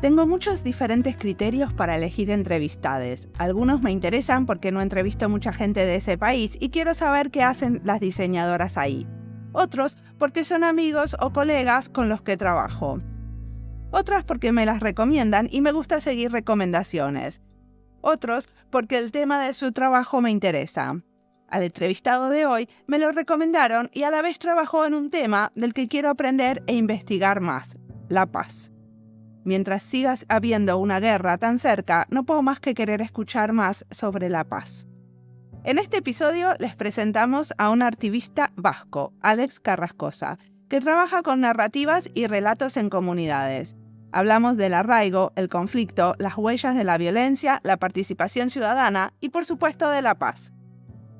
Tengo muchos diferentes criterios para elegir entrevistades. Algunos me interesan porque no entrevisto mucha gente de ese país y quiero saber qué hacen las diseñadoras ahí. Otros porque son amigos o colegas con los que trabajo. Otras porque me las recomiendan y me gusta seguir recomendaciones. Otros porque el tema de su trabajo me interesa. Al entrevistado de hoy me lo recomendaron y a la vez trabajó en un tema del que quiero aprender e investigar más: la paz. Mientras sigas habiendo una guerra tan cerca, no puedo más que querer escuchar más sobre la paz. En este episodio les presentamos a un activista vasco, Alex Carrascosa, que trabaja con narrativas y relatos en comunidades. Hablamos del arraigo, el conflicto, las huellas de la violencia, la participación ciudadana y, por supuesto, de la paz.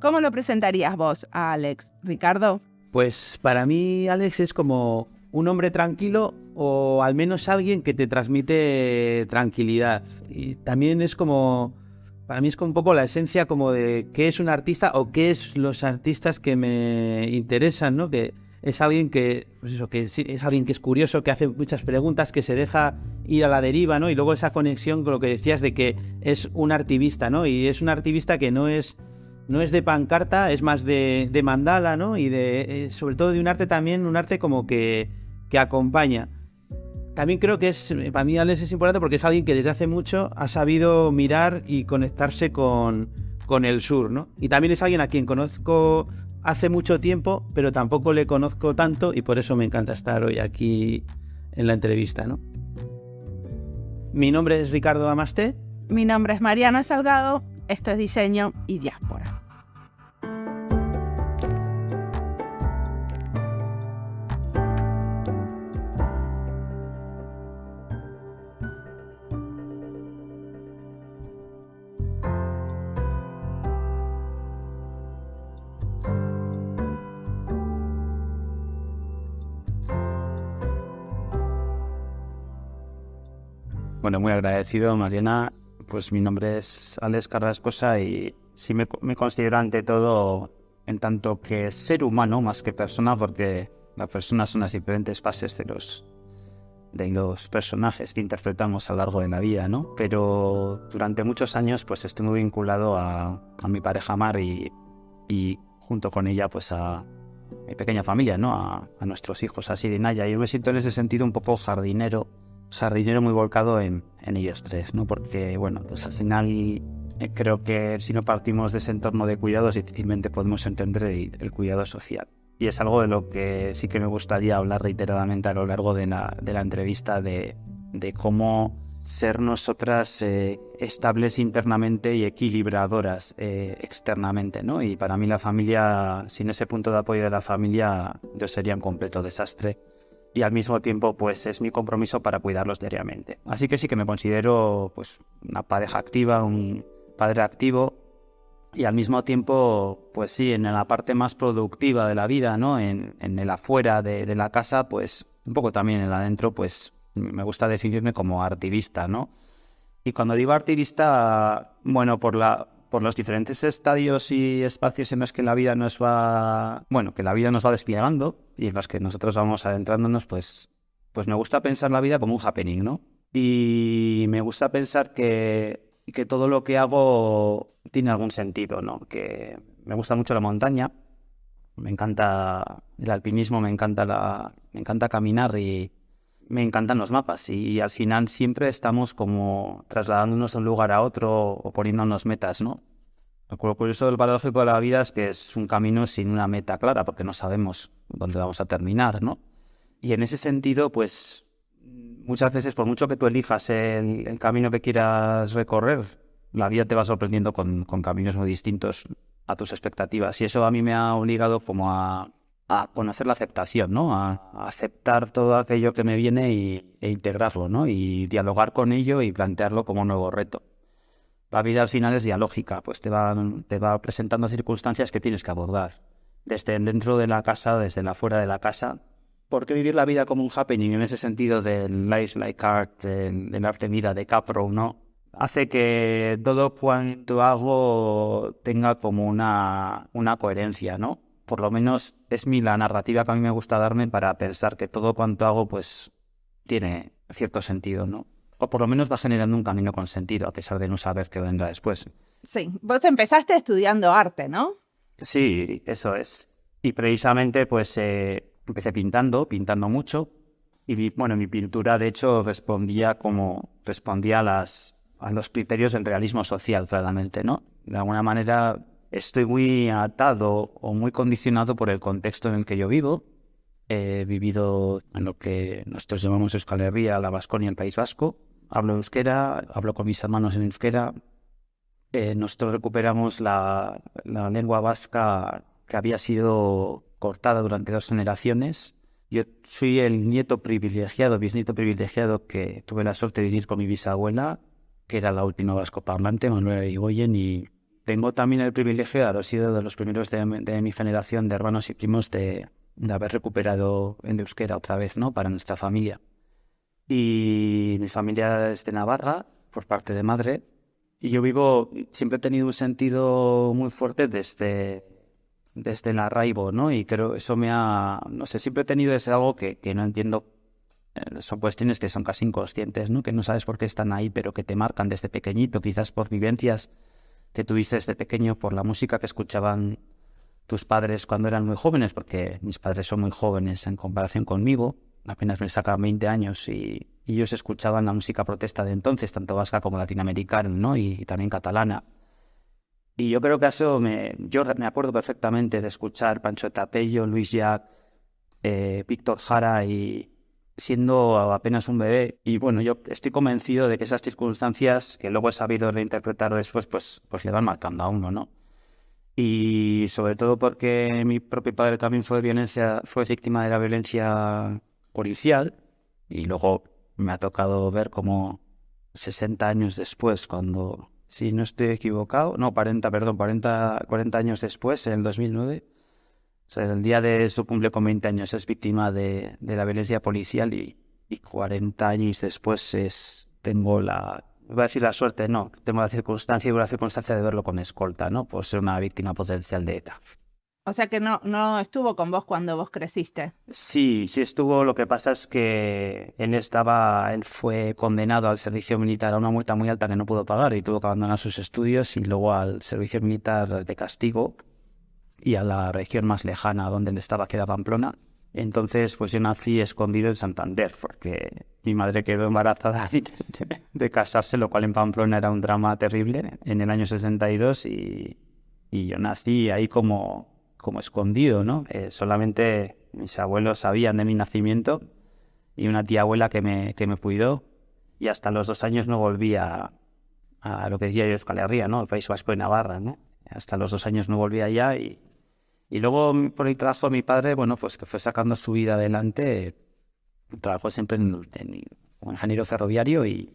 ¿Cómo lo presentarías vos a Alex, Ricardo? Pues para mí Alex es como un hombre tranquilo, o al menos alguien que te transmite tranquilidad. Y también es como, para mí es como un poco la esencia como de qué es un artista o qué es los artistas que me interesan, ¿no? Que es alguien que, pues eso, que es alguien que es curioso, que hace muchas preguntas, que se deja ir a la deriva, ¿no? Y luego esa conexión con lo que decías de que es un activista, ¿no? Y es un activista que no es de pancarta, es más de mandala, ¿no? Y de sobre todo de un arte también, un arte como que acompaña. También creo que para mí Alex es importante porque es alguien que desde hace mucho ha sabido mirar y conectarse con el sur, ¿no? Y también es alguien a quien conozco hace mucho tiempo, pero tampoco le conozco tanto y por eso me encanta estar hoy aquí en la entrevista, ¿no? Mi nombre es Ricardo Amaste. Mi nombre es Mariana Salgado. Esto es Diseño y Diáspora. Bueno, muy agradecido, Mariana. Pues mi nombre es Alex Carrascosa y sí me considero ante todo en tanto que ser humano más que persona, porque las personas son las diferentes fases de los personajes que interpretamos a lo largo de la vida, ¿no? Pero durante muchos años pues estoy muy vinculado a mi pareja Mar y junto con ella pues a mi pequeña familia, ¿no? A nuestros hijos, Asir y Naya. Yo me siento en ese sentido un poco jardinero muy volcado en ellos tres, ¿no? Porque, bueno, pues al final creo que si no partimos de ese entorno de cuidados difícilmente podemos entender el cuidado social. Y es algo de lo que sí que me gustaría hablar reiteradamente a lo largo de la entrevista, de cómo ser nosotras estables internamente y equilibradoras externamente, ¿no? Y para mí la familia, sin ese punto de apoyo de la familia, yo sería un completo desastre. Y al mismo tiempo pues es mi compromiso para cuidarlos diariamente. Así que sí que me considero pues una pareja activa, un padre activo y al mismo tiempo pues sí, en la parte más productiva de la vida, ¿no? En el afuera de la casa, pues un poco también en el adentro, pues me gusta definirme como activista, ¿no? Y cuando digo activista, bueno, por los diferentes estadios y espacios en los que la vida nos va desplegando y en los que nosotros vamos adentrándonos, pues me gusta pensar la vida como un happening, ¿no? Y me gusta pensar que todo lo que hago tiene algún sentido, ¿no? Que me gusta mucho la montaña, me encanta el alpinismo, me encanta caminar y me encantan los mapas y al final siempre estamos como trasladándonos de un lugar a otro o poniéndonos metas, ¿no? Lo curioso del paradójico de la vida es que es un camino sin una meta clara porque no sabemos dónde vamos a terminar, ¿no? Y en ese sentido, pues muchas veces, por mucho que tú elijas el camino que quieras recorrer, la vida te va sorprendiendo con caminos muy distintos a tus expectativas y eso a mí me ha obligado como a conocer la aceptación, ¿no? A aceptar todo aquello que me viene e integrarlo, ¿no? Y dialogar con ello y plantearlo como un nuevo reto. La vida al final es dialógica, pues te va presentando circunstancias que tienes que abordar. Desde dentro de la casa, desde la fuera de la casa. ¿Por qué vivir la vida como un happening en ese sentido del life like art, del arte vida de Capro, ¿no? Hace que todo cuanto hago tenga como una coherencia, ¿no? Por lo menos es la narrativa que a mí me gusta darme para pensar que todo cuanto hago pues tiene cierto sentido, ¿no? o por lo menos va generando un camino con sentido, a pesar de no saber qué vendrá después. Sí, vos empezaste estudiando arte, ¿no? Sí, eso es. Y precisamente pues empecé pintando mucho. Y mi pintura de hecho respondía a los criterios del realismo social, claramente, ¿no? De alguna manera estoy muy atado o muy condicionado por el contexto en el que yo vivo. He vivido en lo que nosotros llamamos Euskal Herria, la Baskonia, el País Vasco. Hablo euskera, hablo con mis hermanos en euskera. Nosotros recuperamos la lengua vasca que había sido cortada durante 2 generaciones. Yo soy el bisnieto privilegiado que tuve la suerte de vivir con mi bisabuela, que era la última vascoparlante, Manuela Irigoyen, y tengo también el privilegio de haber sido de los primeros de mi generación de hermanos y primos de haber recuperado el euskera otra vez, ¿no? Para nuestra familia. Y mi familia es de Navarra, por parte de madre, y siempre he tenido un sentido muy fuerte desde el arraigo, ¿no? Y creo eso no sé, siempre he tenido ese algo que no entiendo. Son cuestiones que son casi inconscientes, ¿no? Que no sabes por qué están ahí, pero que te marcan desde pequeñito, quizás por vivencias que tuviste desde pequeño, por la música que escuchaban tus padres cuando eran muy jóvenes, porque mis padres son muy jóvenes en comparación conmigo, apenas me sacan 20 años y ellos escuchaban la música protesta de entonces, tanto vasca como latinoamericana, ¿no? Y también catalana. Y yo creo que yo me acuerdo perfectamente de escuchar Pancho Tapello, Luis Llach, Víctor Jara, y siendo apenas un bebé. Y bueno, yo estoy convencido de que esas circunstancias, que luego he sabido reinterpretar después, pues le van marcando a uno, ¿no? Y sobre todo porque mi propio padre también fue víctima de la violencia policial, y luego me ha tocado ver como 60 años después, cuando, si no estoy equivocado, no, 40 años después, en el 2009, o sea, el día de su cumple con 20 años es víctima de la violencia policial, y 40 años después tengo iba a decir la suerte, no, tengo la circunstancia de verlo con escolta, ¿no? Por ser una víctima potencial de ETA. O sea que no estuvo con vos cuando vos creciste. Sí estuvo. Lo que pasa es que él fue condenado al servicio militar a una multa muy alta que no pudo pagar y tuvo que abandonar sus estudios, y luego al servicio militar de castigo y a la región más lejana donde él estaba, que era Pamplona. Entonces, pues yo nací escondido en Santander, porque mi madre quedó embarazada de casarse, lo cual en Pamplona era un drama terrible, en el año 62, y yo nací ahí como escondido, ¿no? Solamente mis abuelos sabían de mi nacimiento y una tía abuela que me cuidó, y hasta los 2 años no volví a lo que decía yo, Euskal Herria, ¿no? El País Vasco y Navarra, ¿no? Hasta los 2 años no volví allá, y luego por el trabajo de mi padre, bueno, pues que fue sacando su vida adelante, trabajó siempre como ingeniero ferroviario, y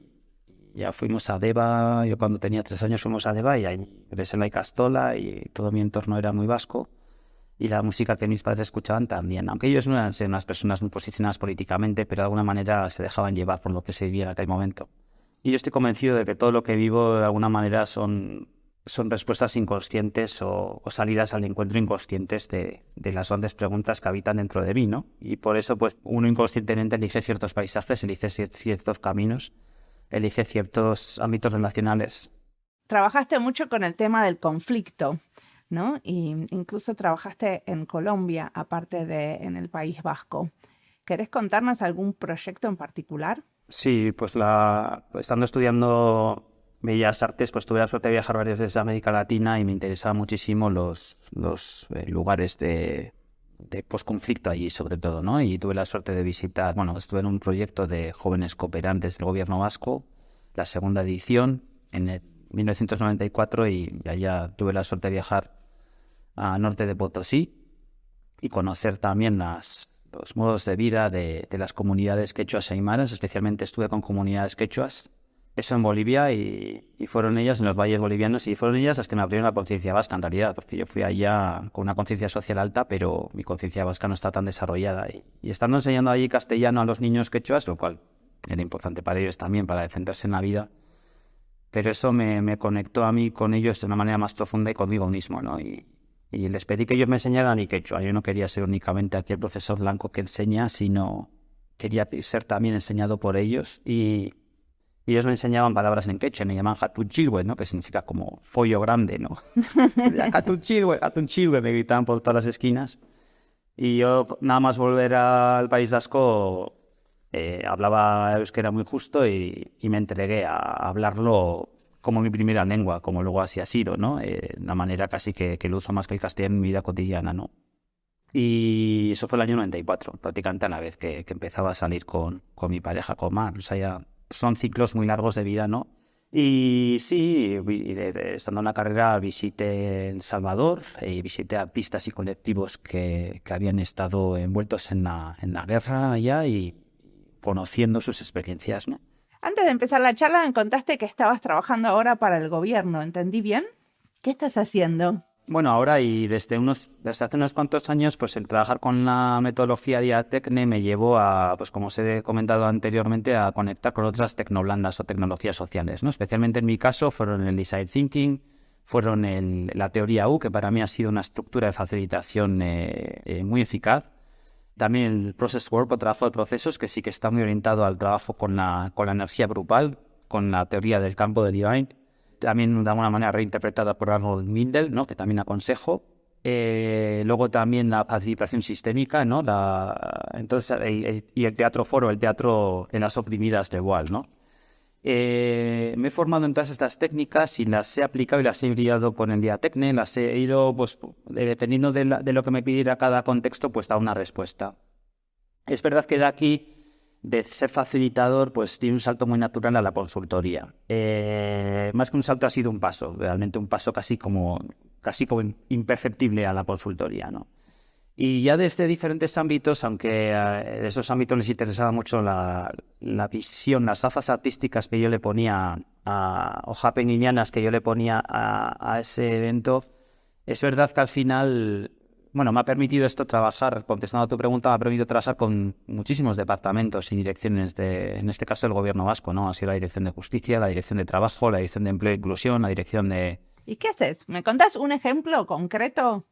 ya fuimos a Deva. Yo cuando tenía 3 años fuimos a Deva, y ahí crecí en la Ikastola, y todo mi entorno era muy vasco, y la música que mis padres escuchaban también, aunque ellos no eran unas personas muy posicionadas políticamente, pero de alguna manera se dejaban llevar por lo que se vivía en aquel momento. Y yo estoy convencido de que todo lo que vivo de alguna manera son respuestas inconscientes o salidas al encuentro inconscientes de las grandes preguntas que habitan dentro de mí, ¿no? Y por eso, pues, uno inconscientemente elige ciertos paisajes, elige ciertos caminos, elige ciertos ámbitos relacionales. Trabajaste mucho con el tema del conflicto, ¿no? Y incluso trabajaste en Colombia, aparte de en el País Vasco. ¿Querés contarnos algún proyecto en particular? Sí, pues estando estudiando Bellas Artes, pues tuve la suerte de viajar varias veces a América Latina, y me interesaban muchísimo los lugares de posconflicto allí, sobre todo, ¿no? Y tuve la suerte de visitar, estuve en un proyecto de jóvenes cooperantes del gobierno vasco, la segunda edición, en el 1994, y allá tuve la suerte de viajar a norte de Potosí y conocer también los modos de vida de las comunidades quechuas e aymaras. Especialmente estuve con comunidades quechuas, eso en Bolivia, y fueron ellas, en los valles bolivianos, y fueron ellas las que me abrieron la conciencia vasca, en realidad, porque yo fui allá con una conciencia social alta, pero mi conciencia vasca no está tan desarrollada, y estando enseñando allí castellano a los niños quechuas, lo cual era importante para ellos también, para defenderse en la vida, pero eso me conectó a mí con ellos de una manera más profunda y conmigo mismo, ¿no? Y les pedí que ellos me enseñaran mi quechua. Yo no quería ser únicamente aquel profesor blanco que enseña, sino quería ser también enseñado por ellos, y Y ellos me enseñaban palabras en quechua, me llamaban Hatunchilwe, ¿no? Que significa como follo grande, ¿no? Hatunchilwe, me gritaban por todas las esquinas. Y yo, nada más volver al País Vasco, hablaba euskera muy justo y me entregué a hablarlo como mi primera lengua, como luego así ha sido, ¿no? La manera casi que lo uso más que el castellano en mi vida cotidiana, ¿no? Y eso fue el año 94, prácticamente a la vez que empezaba a salir con mi pareja, con Mar. O sea, ya son ciclos muy largos de vida, ¿no? Y sí, estando en la carrera visité El Salvador y visité artistas y colectivos que habían estado envueltos en la guerra allá y conociendo sus experiencias, ¿no? Antes de empezar la charla me contaste que estabas trabajando ahora para el gobierno, ¿entendí bien? ¿Qué estás haciendo? Bueno, ahora y desde hace unos cuantos años, pues el trabajar con la metodología Diatecne me llevó a, pues como os he comentado anteriormente, a conectar con otras tecnoblandas o tecnologías sociales, ¿no? Especialmente en mi caso fueron el Design Thinking, fueron la teoría U, que para mí ha sido una estructura de facilitación muy eficaz. También el Process Work o trabajo de procesos, que sí que está muy orientado al trabajo con la energía grupal, con la teoría del campo de Levine. También de alguna manera reinterpretada por Arnold Mindel, ¿no? Que también aconsejo. Luego también la facilitación sistémica, ¿no? Entonces, y el teatro foro, el teatro de las oprimidas de Wall, ¿no? Me he formado en todas estas técnicas y las he aplicado y las he brillado con el Diatecne, las he ido, pues, dependiendo de lo que me pidiera cada contexto, pues da una respuesta. Es verdad que de aquí, de ser facilitador, pues tiene un salto muy natural a la consultoría. Más que un salto ha sido un paso, realmente un paso casi como imperceptible a la consultoría, ¿no? Y ya desde diferentes ámbitos, aunque en esos ámbitos les interesaba mucho la visión, las gafas artísticas que yo le ponía o happeninianas que yo le ponía a ese evento, es verdad que al final, bueno, me ha permitido esto trabajar, contestando a tu pregunta, me ha permitido trabajar con muchísimos departamentos y direcciones en este caso, el gobierno vasco, ¿no? Ha sido la Dirección de Justicia, la Dirección de Trabajo, la Dirección de Empleo e Inclusión, la Dirección de... ¿Y qué haces? ¿Me contás un ejemplo concreto?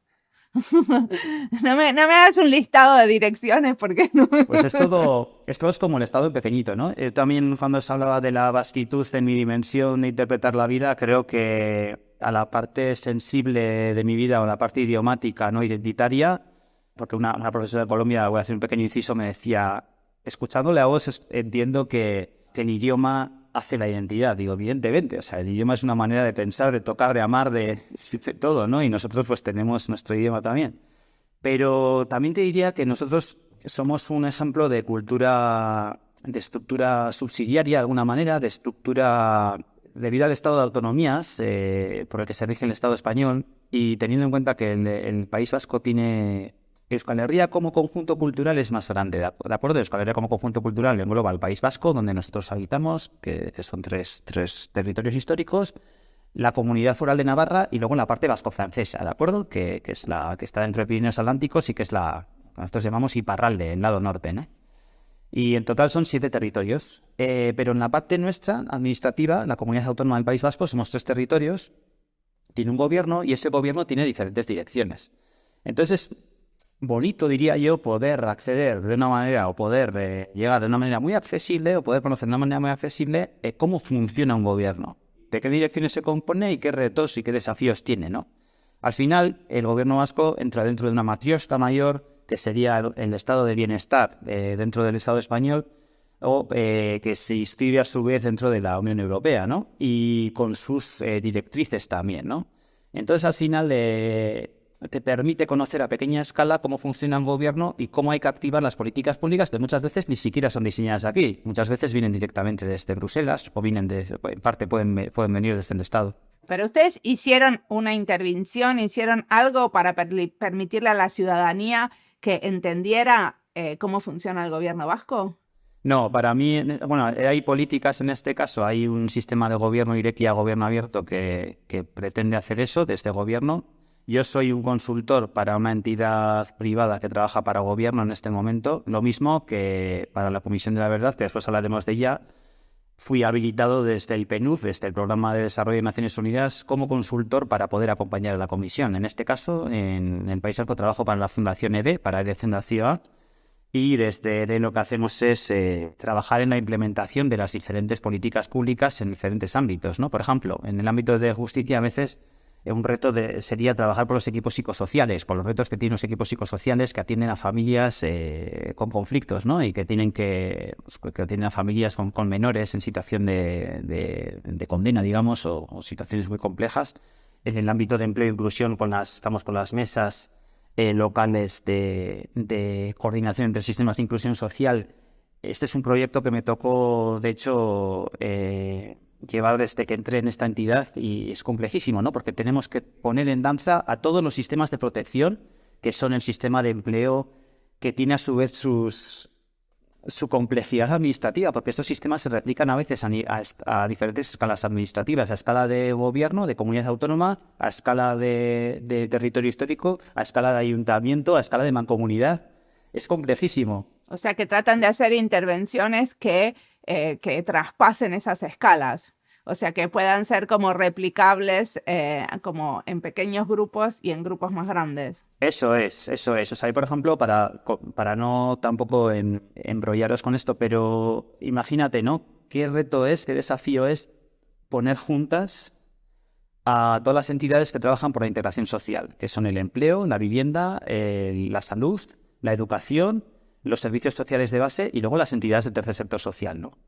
No me hagas un listado de direcciones porque no me... Pues esto es como el estado pequeñito, ¿no? También cuando se hablaba de la vasquitud en mi dimensión de interpretar la vida, creo que a la parte sensible de mi vida o la parte idiomática, no identitaria, porque una profesora de Colombia, voy a hacer un pequeño inciso, me decía, escuchándole a vos entiendo que el idioma hace la identidad. Digo, evidentemente, o sea, el idioma es una manera de pensar, de tocar, de amar, de todo, ¿no? Y nosotros pues tenemos nuestro idioma también. Pero también te diría que nosotros somos un ejemplo de cultura, de estructura subsidiaria de alguna manera, de estructura debido al estado de autonomías por el que se rige el Estado español, y teniendo en cuenta que el País Vasco tiene... Euskal Herria como conjunto cultural es más grande, ¿de acuerdo? Euskal Herria como conjunto cultural engloba el País Vasco, donde nosotros habitamos, que son tres territorios históricos, la Comunidad Foral de Navarra y luego la parte vasco-francesa, ¿de acuerdo? Que es la que está dentro de Pirineos Atlánticos y que es nosotros llamamos Iparralde, el lado norte, ¿no? Y en total son 7 territorios. Pero en la parte nuestra, administrativa, la Comunidad Autónoma del País Vasco, somos 3 territorios, tiene un gobierno y ese gobierno tiene diferentes direcciones. Entonces, bonito, diría yo, poder acceder de una manera o poder llegar de una manera muy accesible o poder conocer de una manera muy accesible cómo funciona un gobierno, de qué direcciones se compone y qué retos y qué desafíos tiene, ¿no? Al final, el gobierno vasco entra dentro de una matrioshka mayor, que sería el estado de bienestar dentro del Estado español, o que se inscribe a su vez dentro de la Unión Europea, ¿no? Y con sus directrices también, ¿no? Entonces, al final, te permite conocer a pequeña escala cómo funciona un gobierno y cómo hay que activar las políticas públicas que muchas veces ni siquiera son diseñadas aquí. Muchas veces vienen directamente desde Bruselas o en parte pueden venir desde el Estado. Pero ustedes hicieron una intervención, hicieron algo para permitirle a la ciudadanía que entendiera cómo funciona el gobierno vasco. No, para mí, bueno, hay políticas en este caso, hay un sistema de gobierno Irekia, gobierno abierto, que pretende hacer eso desde gobierno. Yo soy un consultor para una entidad privada que trabaja para gobierno en este momento, lo mismo que para la Comisión de la Verdad, que después hablaremos de ella. Fui habilitado desde el PNUD, desde el Programa de Desarrollo de Naciones Unidas, como consultor para poder acompañar a la Comisión. En este caso, en el País Vasco trabajo para la Fundación EDE, para EDE Fundación, Y desde lo que hacemos es trabajar en la implementación de las diferentes políticas públicas en diferentes ámbitos, ¿no? Por ejemplo, en el ámbito de justicia a veces un reto sería trabajar por los equipos psicosociales, por los retos que tienen los equipos psicosociales que atienden a familias con conflictos, ¿no? Y que que atienden a familias con menores en situación de condena, digamos, o situaciones muy complejas. En el ámbito de empleo e inclusión estamos con las mesas locales de coordinación entre sistemas de inclusión social. Este es un proyecto que me tocó, de hecho, llevar desde que entré en esta entidad y es complejísimo, ¿no? Porque tenemos que poner en danza a todos los sistemas de protección, que son el sistema de empleo, que tiene a su vez su complejidad administrativa, porque estos sistemas se replican a veces a diferentes escalas administrativas, a escala de gobierno, de comunidad autónoma, a escala de territorio histórico, a escala de ayuntamiento, a escala de mancomunidad. Es complejísimo. O sea, que tratan de hacer intervenciones que traspasen esas escalas. O sea, que puedan ser como replicables como en pequeños grupos y en grupos más grandes. Eso es. O sea, ahí, por ejemplo, para no tampoco embrollaros con esto, pero imagínate, ¿no? ¿Qué reto es, qué desafío es poner juntas a todas las entidades que trabajan por la integración social, que son el empleo, la vivienda, la salud, la educación, los servicios sociales de base y luego las entidades del tercer sector social, ¿no?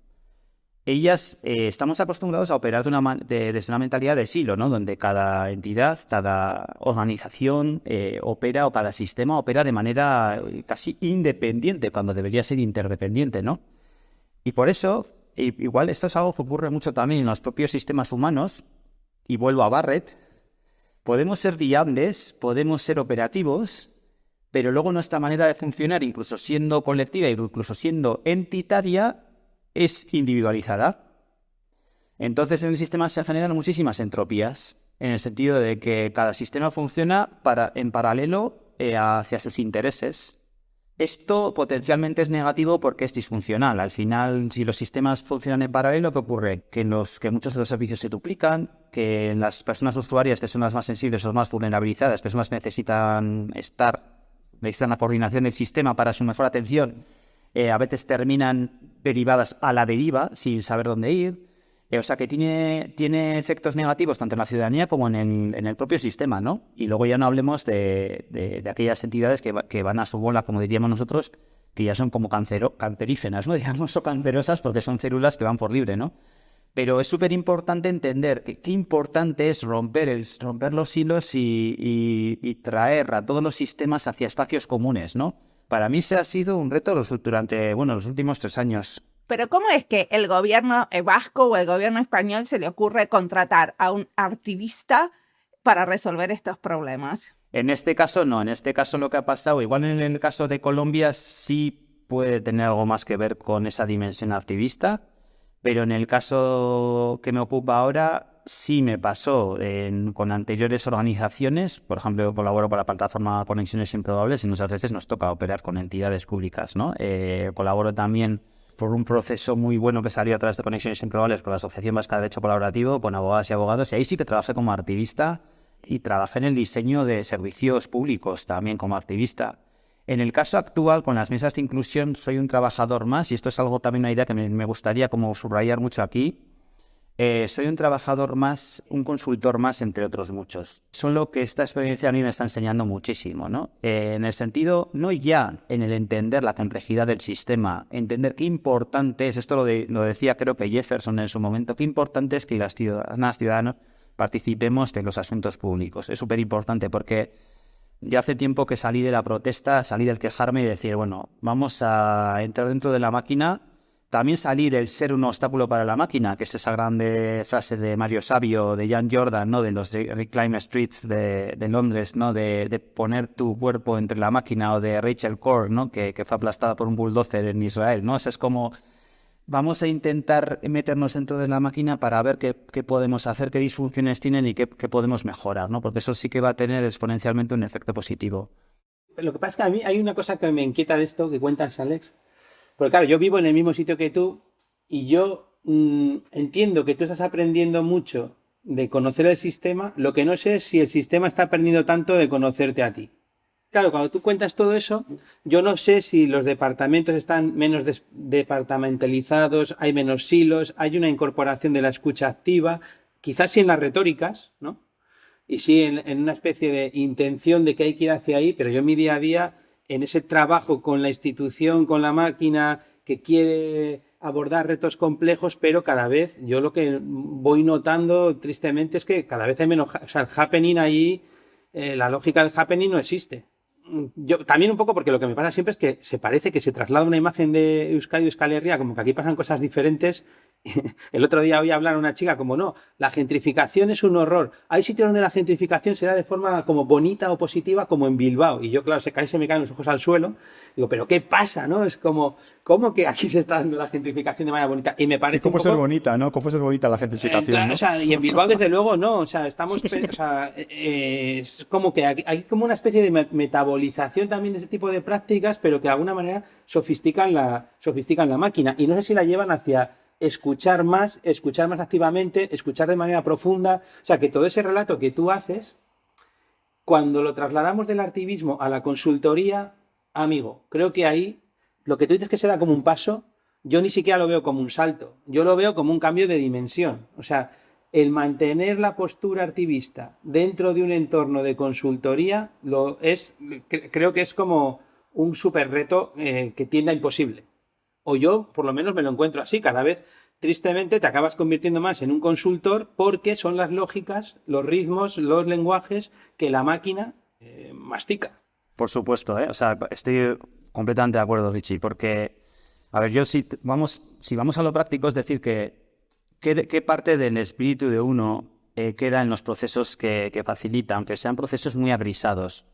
Ellas estamos acostumbrados a operar desde una mentalidad de silo, ¿no? Donde cada entidad, cada organización opera o cada sistema opera de manera casi independiente cuando debería ser interdependiente, ¿no? Y por eso, igual esto es algo que ocurre mucho también en los propios sistemas humanos, y vuelvo a Barrett, podemos ser viables, podemos ser operativos, pero luego nuestra manera de funcionar, incluso siendo colectiva, incluso siendo entitaria, es individualizada. Entonces en el sistema se generan muchísimas entropías, en el sentido de que cada sistema funciona en paralelo hacia sus intereses. Esto potencialmente es negativo porque es disfuncional. Al final, si los sistemas funcionan en paralelo, ¿qué ocurre? Que muchos de los servicios se duplican, que las personas usuarias, que son las más sensibles o más vulnerabilizadas, personas que necesitan la coordinación del sistema para su mejor atención, a veces terminan derivadas a la deriva sin saber dónde ir. O sea que tiene efectos negativos tanto en la ciudadanía como en el propio sistema, ¿no? Y luego ya no hablemos de aquellas entidades que van a su bola, como diríamos nosotros, que ya son como cancerígenas, ¿no? Digamos, o cancerosas porque son células que van por libre, ¿no? Pero es súper importante entender qué importante es romper los hilos y traer a todos los sistemas hacia espacios comunes, ¿no? Para mí ese ha sido un reto durante los últimos 3 años. Pero ¿cómo es que el gobierno vasco o el gobierno español se le ocurre contratar a un activista para resolver estos problemas? En este caso no, en este caso lo que ha pasado, igual en el caso de Colombia sí puede tener algo más que ver con esa dimensión activista, pero en el caso que me ocupa ahora sí me pasó con anteriores organizaciones. Por ejemplo, yo colaboro con la plataforma Conexiones Improbables y muchas veces nos toca operar con entidades públicas, ¿no? Colaboro también por un proceso muy bueno que salió a través de Conexiones Improbables con la Asociación Vasca de Derecho Colaborativo, con abogadas y abogados, y ahí sí que trabajé como activista y trabajé en el diseño de servicios públicos también como activista. En el caso actual, con las mesas de inclusión, soy un trabajador más, y esto es algo también una idea que me gustaría como subrayar mucho aquí. Soy un trabajador más, un consultor más, entre otros muchos. Solo que esta experiencia a mí me está enseñando muchísimo, ¿no? En el sentido, no ya en el entender la complejidad del sistema, entender qué importante es, esto lo decía creo que Jefferson en su momento, qué importante es que las ciudadanos participemos de los asuntos públicos. Es súper importante porque ya hace tiempo que salí de la protesta, salí del quejarme y decir, bueno, vamos a entrar dentro de la máquina. También salí del ser un obstáculo para la máquina, que es esa grande frase de Mario Savio, de Jan Jordan, ¿no? De los Reclaim Streets de Londres, ¿no? De poner tu cuerpo entre la máquina, o de Rachel Corr, ¿no? Que fue aplastada por un bulldozer en Israel, ¿no? O sea, es como, vamos a intentar meternos dentro de la máquina para ver qué podemos hacer, qué disfunciones tienen y qué podemos mejorar, ¿no? Porque eso sí que va a tener exponencialmente un efecto positivo. Lo que pasa es que a mí hay una cosa que me inquieta de esto que cuentas, Alex. Porque claro, yo vivo en el mismo sitio que tú y yo entiendo que tú estás aprendiendo mucho de conocer el sistema. Lo que no sé es si el sistema está aprendiendo tanto de conocerte a ti. Claro, cuando tú cuentas todo eso, yo no sé si los departamentos están menos departamentalizados, hay menos silos, hay una incorporación de la escucha activa, quizás sí en las retóricas, ¿no? Y sí en una especie de intención de que hay que ir hacia ahí, pero yo en mi día a día, en ese trabajo con la institución, con la máquina, que quiere abordar retos complejos, pero cada vez, yo lo que voy notando tristemente es que cada vez hay menos, o sea, el happening ahí, la lógica del happening no existe. Yo también un poco porque lo que me pasa siempre es que se parece que se traslada una imagen de Euskadi y Euskal Herria, como que aquí pasan cosas diferentes. El otro día oí hablar a una chica como no, la gentrificación es un horror. Hay sitios donde la gentrificación se da de forma como bonita o positiva, como en Bilbao. Y yo, claro, se me caen los ojos al suelo. Digo, ¿pero qué pasa? ¿No? Es como, ¿cómo que aquí se está dando la gentrificación de manera bonita? Y me parece. ¿Cómo ser bonita, no? ¿Cómo ser bonita la gentrificación? Claro, ¿no? O sea, y en Bilbao, desde luego, no. O sea, estamos. O sea, es como que hay como una especie de metabolización también de ese tipo de prácticas, pero que de alguna manera sofistican la máquina. Y no sé si la llevan hacia escuchar más activamente, escuchar de manera profunda. O sea, que todo ese relato que tú haces, cuando lo trasladamos del activismo a la consultoría, amigo, creo que ahí lo que tú dices que se da como un paso, yo ni siquiera lo veo como un salto, yo lo veo como un cambio de dimensión. O sea, el mantener la postura activista dentro de un entorno de consultoría creo que es como un súper reto que tiende a imposible. O yo, por lo menos, me lo encuentro así. Cada vez, tristemente, te acabas convirtiendo más en un consultor porque son las lógicas, los ritmos, los lenguajes que la máquina mastica. Por supuesto, ¿eh? O sea, estoy completamente de acuerdo, Richie, porque, a ver, yo si vamos a lo práctico, es decir, ¿qué parte del espíritu de uno queda en los procesos que facilita, aunque sean procesos muy agrisados?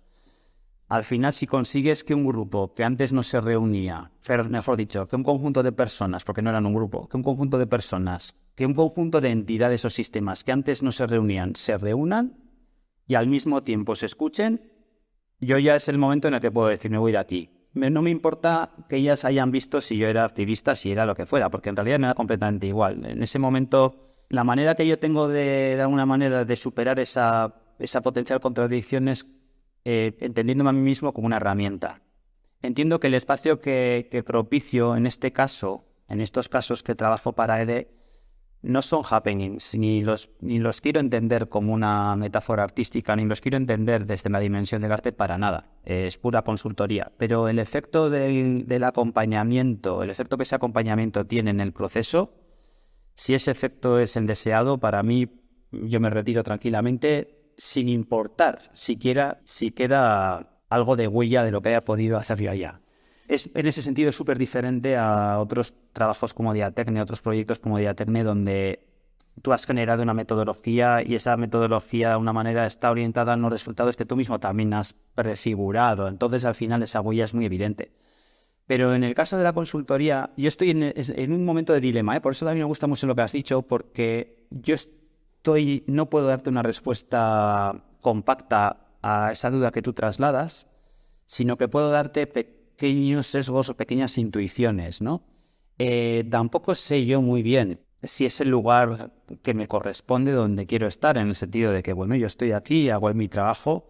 Al final, si consigues que un grupo que antes no se reunía, pero mejor dicho, que un conjunto de personas, porque no eran un grupo, que un conjunto de personas, que un conjunto de entidades o sistemas que antes no se reunían, se reúnan y al mismo tiempo se escuchen, yo ya es el momento en el que puedo decir, me voy de aquí. No me importa que ellas hayan visto si yo era activista, si era lo que fuera, porque en realidad me da completamente igual. En ese momento, la manera que yo tengo de alguna manera de superar esa potencial contradicción es entendiéndome a mí mismo como una herramienta. Entiendo que el espacio que propicio en estos casos que trabajo para EDE, no son happenings, ni los quiero entender como una metáfora artística, ni los quiero entender desde la dimensión del arte para nada. Es pura consultoría. Pero el efecto del acompañamiento, el efecto que ese acompañamiento tiene en el proceso, si ese efecto es el deseado, para mí, yo me retiro tranquilamente, sin importar siquiera si queda algo de huella de lo que haya podido hacer yo allá. En ese sentido es súper diferente a otros trabajos como Diatecne, otros proyectos como Diatecne, donde tú has generado una metodología y esa metodología de alguna manera está orientada a unos resultados que tú mismo también has prefigurado. Entonces al final esa huella es muy evidente. Pero en el caso de la consultoría, yo estoy en un momento de dilema, ¿eh? Por eso también me gusta mucho lo que has dicho, porque no puedo darte una respuesta compacta a esa duda que tú trasladas, sino que puedo darte pequeños sesgos o pequeñas intuiciones, ¿no? Tampoco sé yo muy bien si es el lugar que me corresponde donde quiero estar, en el sentido de que, bueno, yo estoy aquí, hago mi trabajo.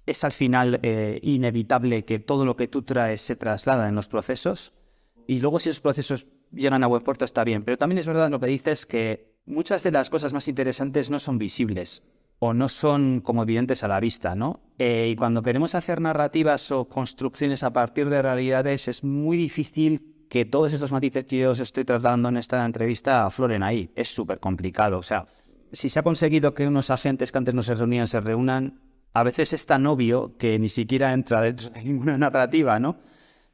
Es al final inevitable que todo lo que tú traes se traslada en los procesos, y luego si esos procesos llegan a buen puerto está bien. Pero también es verdad lo que dices, que muchas de las cosas más interesantes no son visibles o no son como evidentes a la vista, ¿no? Y cuando queremos hacer narrativas o construcciones a partir de realidades, es muy difícil que todos estos matices que yo os estoy trasladando en esta entrevista afloren ahí. Es súper complicado. O sea, si se ha conseguido que unos agentes que antes no se reunían se reúnan, a veces es tan obvio que ni siquiera entra dentro de ninguna narrativa, ¿no?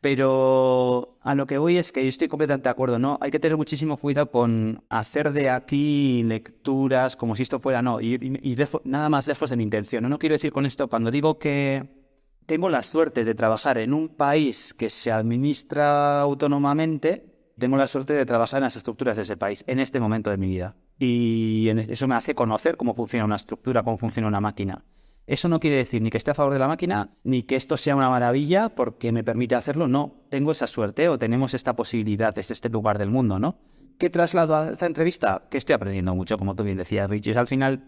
Pero a lo que voy es que yo estoy completamente de acuerdo, ¿no? Hay que tener muchísimo cuidado con hacer de aquí lecturas como si esto fuera, no, y nada más lejos de mi intención. No quiero decir con esto, cuando digo que tengo la suerte de trabajar en un país que se administra autónomamente, tengo la suerte de trabajar en las estructuras de ese país, en este momento de mi vida. Y eso me hace conocer cómo funciona una estructura, cómo funciona una máquina. Eso no quiere decir ni que esté a favor de la máquina, ni que esto sea una maravilla porque me permite hacerlo. No, tengo esa suerte o tenemos esta posibilidad desde este lugar del mundo, ¿no? ¿Qué traslado a esta entrevista? Que estoy aprendiendo mucho, como tú bien decías, Richie. Al final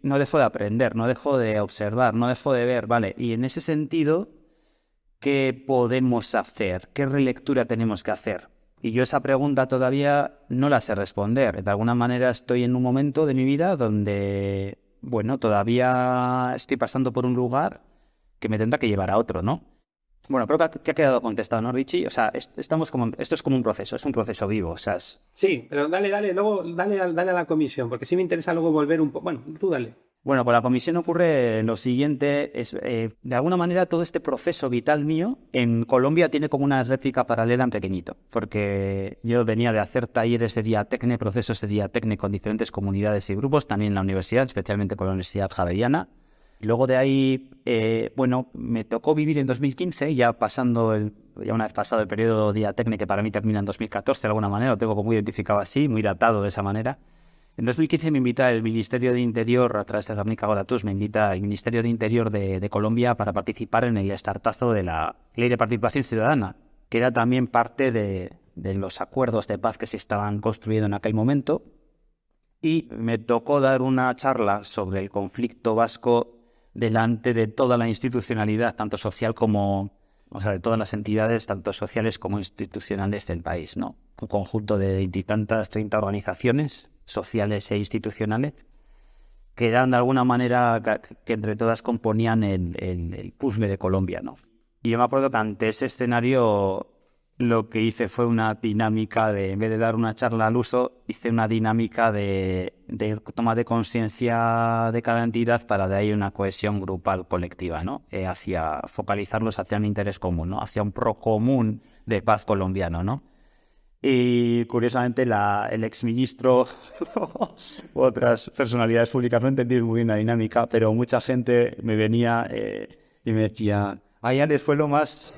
no dejo de aprender, no dejo de observar, no dejo de ver, ¿vale? Y en ese sentido, ¿qué podemos hacer? ¿Qué relectura tenemos que hacer? Y yo esa pregunta todavía no la sé responder. De alguna manera estoy en un momento de mi vida donde, bueno, todavía estoy pasando por un lugar que me tendrá que llevar a otro, ¿no? Bueno, creo que ha quedado contestado, ¿no, Richie? O sea, esto es como un proceso, es un proceso vivo, o sea, Sí, pero luego dale a la comisión, porque sí me interesa luego volver un poco. Bueno, tú dale. Bueno, con la comisión ocurre lo siguiente, de alguna manera todo este proceso vital mío en Colombia tiene como una réplica paralela en pequeñito, porque yo venía de hacer talleres de día tecne, procesos de día tecne con diferentes comunidades y grupos, también en la universidad, especialmente con la Universidad Javeriana. Luego de ahí, bueno, me tocó vivir en 2015, ya una vez pasado el periodo día tecne, que para mí termina en 2014 de alguna manera, lo tengo como identificado así, muy datado de esa manera. En 2015 me invita el Ministerio de Interior, a través de Ramnica Goratus, me invita el Ministerio de Interior de Colombia para participar en el startazo de la Ley de Participación Ciudadana, que era también parte de los acuerdos de paz que se estaban construyendo en aquel momento. Y me tocó dar una charla sobre el conflicto vasco delante de toda la institucionalidad, tanto social como, o sea, de todas las entidades, tanto sociales como institucionales del país, ¿no? Un conjunto de 20 y tantas, 30 organizaciones sociales e institucionales que eran de alguna manera que entre todas componían el puzzle de Colombia, ¿no? Y yo me acuerdo que ante ese escenario lo que hice fue una dinámica en vez de dar una charla al uso, hice una dinámica de toma de conciencia de cada entidad para de ahí una cohesión grupal colectiva, ¿no? Hacia focalizarlos hacia un interés común, ¿no? Hacia un pro común de paz colombiano, ¿no? Y curiosamente el exministro u otras personalidades públicas no entendieron muy bien la dinámica, pero mucha gente me venía y me decía, Alex, fue lo más...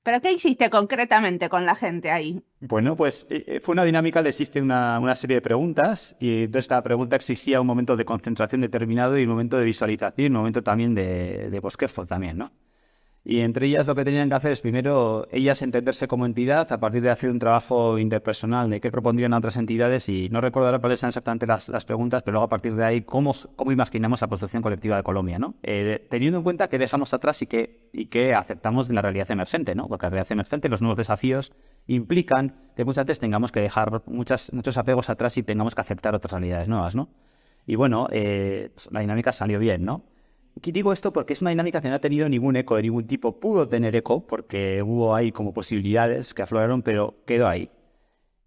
¿Pero qué hiciste concretamente con la gente ahí? Bueno, pues fue una dinámica, les hice una serie de preguntas y entonces cada pregunta exigía un momento de concentración determinado y un momento de visualización y un momento también de bosquejo también, ¿no? Y entre ellas lo que tenían que hacer es primero ellas entenderse como entidad a partir de hacer un trabajo interpersonal de qué propondrían a otras entidades y no recuerdo ahora cuáles eran exactamente las preguntas, pero luego a partir de ahí cómo imaginamos la construcción colectiva de Colombia, ¿no? Teniendo en cuenta que dejamos atrás y que aceptamos de la realidad emergente, ¿no? Porque la realidad emergente, los nuevos desafíos implican que muchas veces tengamos que dejar muchos apegos atrás y tengamos que aceptar otras realidades nuevas, ¿no? Y bueno, la dinámica salió bien, ¿no? Aquí digo esto porque es una dinámica que no ha tenido ningún eco de ningún tipo. Pudo tener eco porque hubo ahí como posibilidades que afloraron, pero quedó ahí.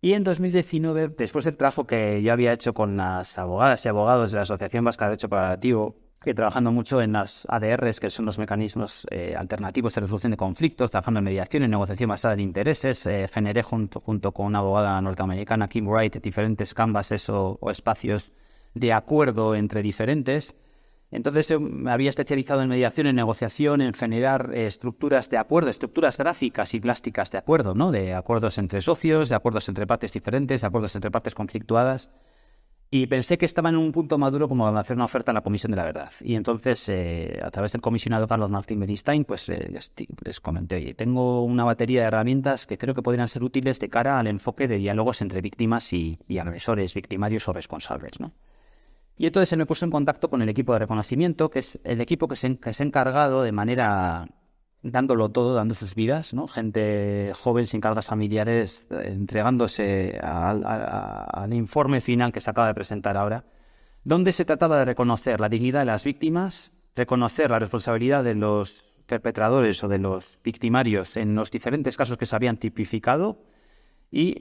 Y en 2019, después del trabajo que yo había hecho con las abogadas y abogados de la Asociación Vasca de Derecho Colaborativo, trabajando mucho en las ADRs, que son los mecanismos alternativos de resolución de conflictos, trabajando en mediación, en negociación basada en intereses, generé junto con una abogada norteamericana, Kim Wright, diferentes canvases o espacios de acuerdo entre diferentes. Entonces me había especializado en mediación, en negociación, en generar estructuras de acuerdo, estructuras gráficas y plásticas de acuerdo, ¿no? De acuerdos entre socios, de acuerdos entre partes diferentes, de acuerdos entre partes conflictuadas. Y pensé que estaba en un punto maduro como para hacer una oferta a la Comisión de la Verdad. Y entonces, a través del comisionado Carlos Martín Beristain, pues les comenté, oye, tengo una batería de herramientas que creo que podrían ser útiles de cara al enfoque de diálogos entre víctimas y agresores, victimarios o responsables, ¿no? Y entonces se me puso en contacto con el equipo de reconocimiento, que es el equipo que se ha encargado de manera, dándolo todo, dando sus vidas, ¿no? Gente joven sin cargas familiares, entregándose al informe final que se acaba de presentar ahora, donde se trataba de reconocer la dignidad de las víctimas, reconocer la responsabilidad de los perpetradores o de los victimarios en los diferentes casos que se habían tipificado, y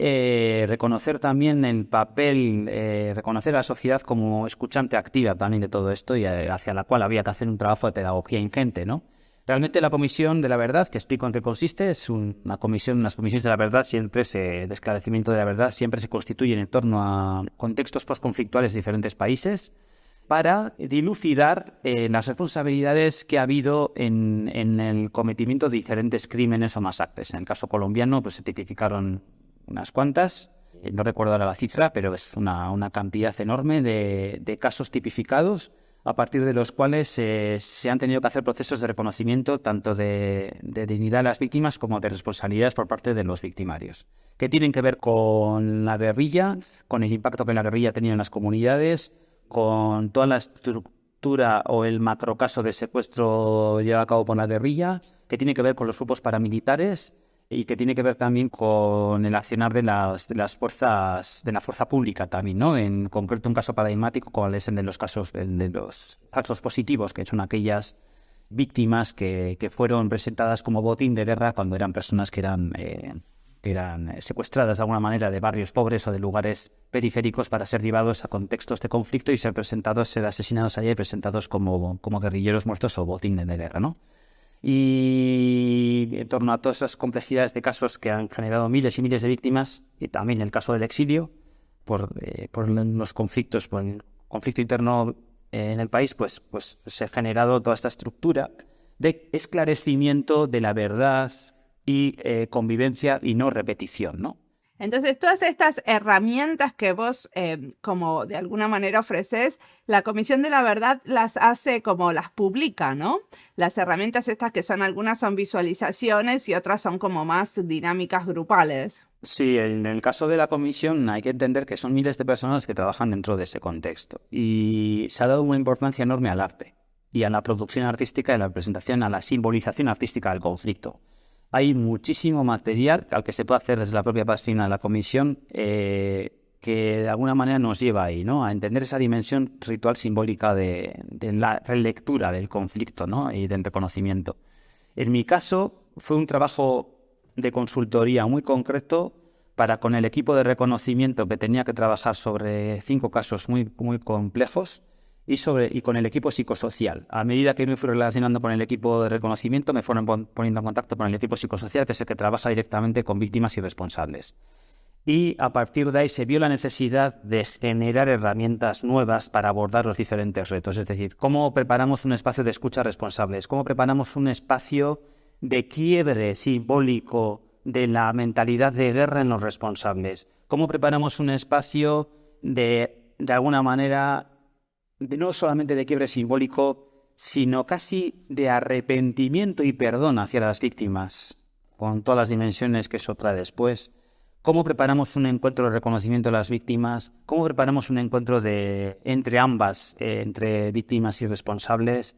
reconocer también el papel, reconocer a la sociedad como escuchante activa también de todo esto y hacia la cual había que hacer un trabajo de pedagogía ingente, ¿no? Realmente la Comisión de la Verdad, que explico en qué consiste, es una comisión, las comisiones de la verdad siempre de esclarecimiento de la verdad siempre se constituyen en torno a contextos postconflictuales de diferentes países para dilucidar las responsabilidades que ha habido en el cometimiento de diferentes crímenes o masacres. En el caso colombiano, pues se tipificaron unas cuantas, no recuerdo ahora la cifra, pero es una cantidad enorme de casos tipificados a partir de los cuales se han tenido que hacer procesos de reconocimiento tanto de dignidad de las víctimas como de responsabilidades por parte de los victimarios, que tienen que ver con la guerrilla, con el impacto que la guerrilla ha tenido en las comunidades, con toda la estructura o el macrocaso de secuestro llevado a cabo por la guerrilla, que tiene que ver con los grupos paramilitares y que tiene que ver también con el accionar de las fuerzas, de la fuerza pública también, ¿no? En concreto, un caso paradigmático, cuál es el de los casos de los falsos positivos, que son aquellas víctimas que fueron presentadas como botín de guerra cuando eran personas que eran secuestradas de alguna manera de barrios pobres o de lugares periféricos para ser llevados a contextos de conflicto y ser asesinados allá y presentados como guerrilleros muertos o botín de guerra, ¿no? Y en torno a todas esas complejidades de casos que han generado miles y miles de víctimas, y también el caso del exilio, por los conflictos, por el conflicto interno en el país, pues se ha generado toda esta estructura de esclarecimiento de la verdad y convivencia y no repetición, ¿no? Entonces, todas estas herramientas que vos, como de alguna manera ofreces, la Comisión de la Verdad las hace como las publica, ¿no? Las herramientas estas que algunas son visualizaciones y otras son como más dinámicas grupales. Sí, en el caso de la comisión hay que entender que son miles de personas que trabajan dentro de ese contexto y se ha dado una importancia enorme al arte y a la producción artística y a la presentación, a la simbolización artística del conflicto. Hay muchísimo material al que se puede hacer desde la propia página de la comisión que de alguna manera nos lleva ahí, ¿no? A entender esa dimensión ritual simbólica de la relectura del conflicto, ¿no? Y del reconocimiento. En mi caso fue un trabajo de consultoría muy concreto para con el equipo de reconocimiento que tenía que trabajar sobre 5 casos muy, muy complejos y con el equipo psicosocial. A medida que me fui relacionando con el equipo de reconocimiento, me fueron poniendo en contacto con el equipo psicosocial, que es el que trabaja directamente con víctimas y responsables. Y a partir de ahí se vio la necesidad de generar herramientas nuevas para abordar los diferentes retos. Es decir, cómo preparamos un espacio de escucha responsables, cómo preparamos un espacio de quiebre simbólico de la mentalidad de guerra en los responsables, cómo preparamos un espacio de alguna manera, no solamente de quiebre simbólico, sino casi de arrepentimiento y perdón hacia las víctimas, con todas las dimensiones que eso trae después. ¿Cómo preparamos un encuentro de reconocimiento de las víctimas? ¿Cómo preparamos un encuentro entre ambas, entre víctimas y responsables?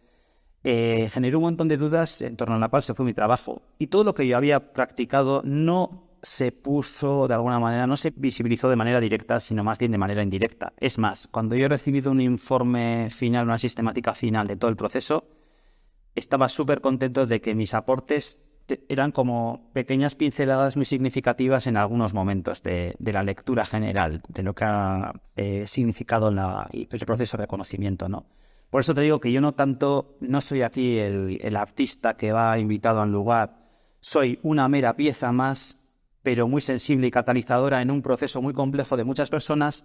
Generó un montón de dudas en torno a la cual se fue mi trabajo. Y todo lo que yo había practicado no se puso de alguna manera, no se visibilizó de manera directa, sino más bien de manera indirecta. Es más, cuando yo he recibido un informe final, una sistemática final de todo el proceso, estaba súper contento de que mis aportes eran como pequeñas pinceladas muy significativas en algunos momentos de la lectura general, de lo que ha significado el proceso de reconocimiento, ¿no? Por eso te digo que yo no soy aquí el artista que va invitado al lugar, soy una mera pieza más, pero muy sensible y catalizadora en un proceso muy complejo de muchas personas,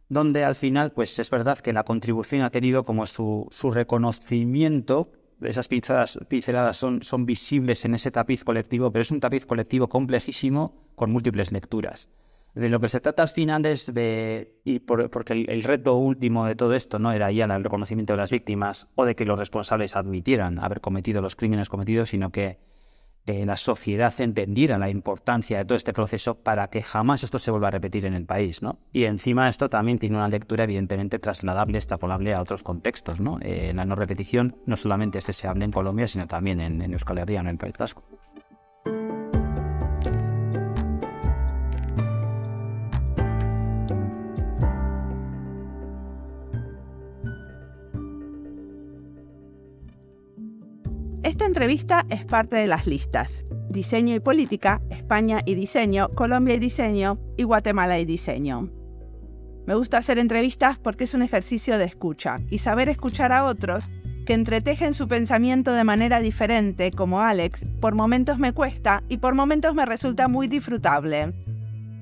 donde al final, pues es verdad que la contribución ha tenido como su reconocimiento. Esas pinceladas son visibles en ese tapiz colectivo, pero es un tapiz colectivo complejísimo con múltiples lecturas. De lo que se trata al final es porque el reto último de todo esto no era ya el reconocimiento de las víctimas o de que los responsables admitieran haber cometido los crímenes cometidos, sino que la sociedad entendiera la importancia de todo este proceso para que jamás esto se vuelva a repetir en el país, ¿no? Y encima esto también tiene una lectura evidentemente trasladable, extrapolable a otros contextos, ¿no? La no repetición no solamente es deseable en Colombia, sino también en Euskal Herria, en el País Vasco. Esta entrevista es parte de las listas Diseño y Política, España y Diseño, Colombia y Diseño y Guatemala y Diseño. Me gusta hacer entrevistas porque es un ejercicio de escucha y saber escuchar a otros que entretejen su pensamiento de manera diferente, como Alex, por momentos me cuesta y por momentos me resulta muy disfrutable.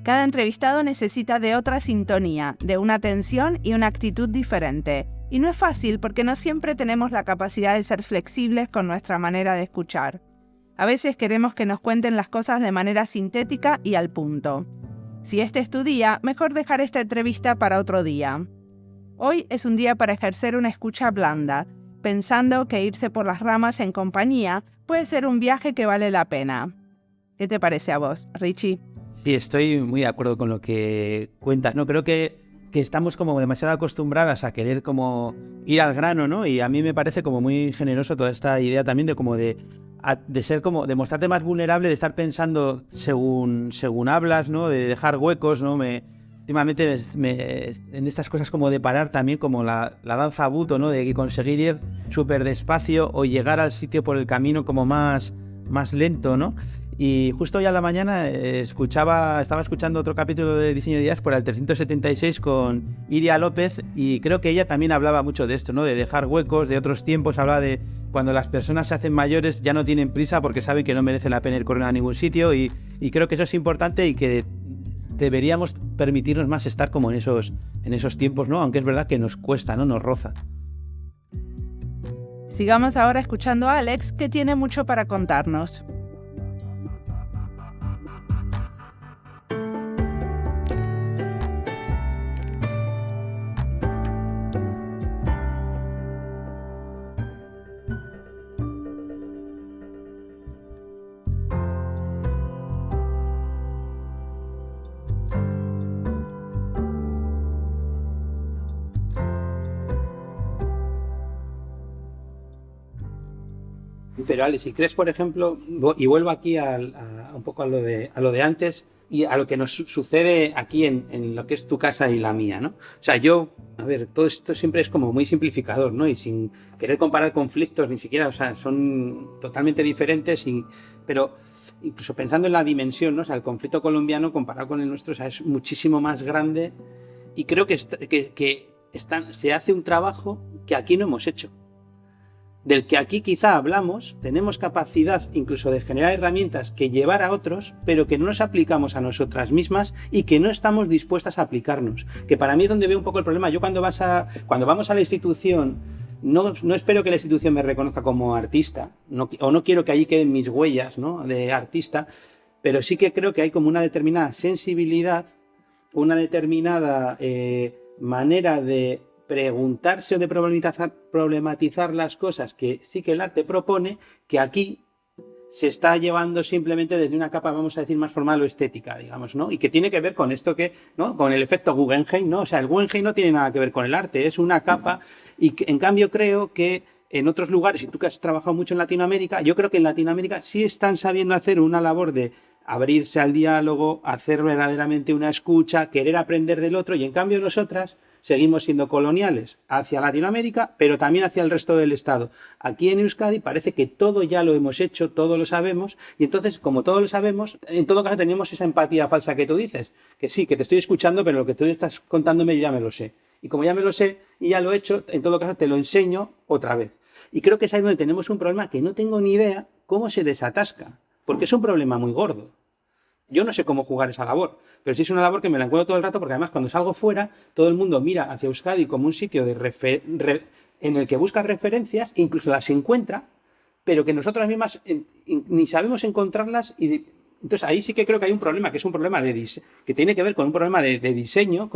Cada entrevistado necesita de otra sintonía, de una atención y una actitud diferente. Y no es fácil porque no siempre tenemos la capacidad de ser flexibles con nuestra manera de escuchar. A veces queremos que nos cuenten las cosas de manera sintética y al punto. Si este es tu día, mejor dejar esta entrevista para otro día. Hoy es un día para ejercer una escucha blanda, pensando que irse por las ramas en compañía puede ser un viaje que vale la pena. ¿Qué te parece a vos, Richie? Sí, estoy muy de acuerdo con lo que cuentas, ¿no? Creo que estamos como demasiado acostumbradas a querer como ir al grano, ¿no? Y a mí me parece como muy generoso toda esta idea también de como de ser como, de mostrarte más vulnerable, de estar pensando según hablas, ¿no? De dejar huecos, ¿no? Últimamente en estas cosas como de parar también, como la danza buto, ¿no? De conseguir ir súper despacio o llegar al sitio por el camino como más lento, ¿no? Y justo hoy a la mañana estaba escuchando otro capítulo de Diseño de Diaspora, el 376, con Iria López, y creo que ella también hablaba mucho de esto, ¿no? De dejar huecos, de otros tiempos, hablaba de cuando las personas se hacen mayores ya no tienen prisa porque saben que no merece la pena ir corriendo a ningún sitio, y creo que eso es importante y que deberíamos permitirnos más estar como en esos tiempos, ¿no? Aunque es verdad que nos cuesta, ¿no? Nos roza. Sigamos ahora escuchando a Alex, que tiene mucho para contarnos. Pero Alex, si crees, por ejemplo, y vuelvo aquí un poco a lo de antes y a lo que nos sucede aquí en lo que es tu casa y la mía, ¿no? O sea, todo esto siempre es como muy simplificador, ¿no? Y sin querer comparar conflictos ni siquiera, o sea, son totalmente diferentes, pero incluso pensando en la dimensión, ¿no? O sea, el conflicto colombiano comparado con el nuestro, o sea, es muchísimo más grande, y creo que se hace un trabajo que aquí no hemos hecho, del que aquí quizá hablamos, tenemos capacidad incluso de generar herramientas que llevar a otros, pero que no nos aplicamos a nosotras mismas y que no estamos dispuestas a aplicarnos. Que para mí es donde veo un poco el problema. Yo cuando vamos a la institución, no espero que la institución me reconozca como artista, o no quiero que allí queden mis huellas, ¿no? De artista, pero sí que creo que hay como una determinada sensibilidad, una determinada manera de preguntarse o de problematizar las cosas que sí que el arte propone, que aquí se está llevando simplemente desde una capa, vamos a decir, más formal o estética, digamos, ¿no? Y que tiene que ver con esto ¿no? Con el efecto Guggenheim, ¿no? O sea, el Guggenheim no tiene nada que ver con el arte, es una capa, y que, en cambio, creo que en otros lugares, y tú que has trabajado mucho en Latinoamérica, yo creo que en Latinoamérica sí están sabiendo hacer una labor de abrirse al diálogo, hacer verdaderamente una escucha, querer aprender del otro, y en cambio nosotras seguimos siendo coloniales hacia Latinoamérica, pero también hacia el resto del Estado. Aquí en Euskadi parece que todo ya lo hemos hecho, todo lo sabemos, y entonces, como todo lo sabemos, en todo caso tenemos esa empatía falsa que tú dices, que sí, que te estoy escuchando, pero lo que tú estás contándome yo ya me lo sé. Y como ya me lo sé y ya lo he hecho, en todo caso te lo enseño otra vez. Y creo que es ahí donde tenemos un problema que no tengo ni idea cómo se desatasca, porque es un problema muy gordo. Yo no sé cómo jugar esa labor, pero sí es una labor que me la encuentro todo el rato, porque además cuando salgo fuera, todo el mundo mira hacia Euskadi como un sitio en el que busca referencias, incluso las encuentra, pero que nosotras mismas ni sabemos encontrarlas. Y entonces ahí sí que creo que hay un problema, que es un problema que tiene que ver con un problema de diseño,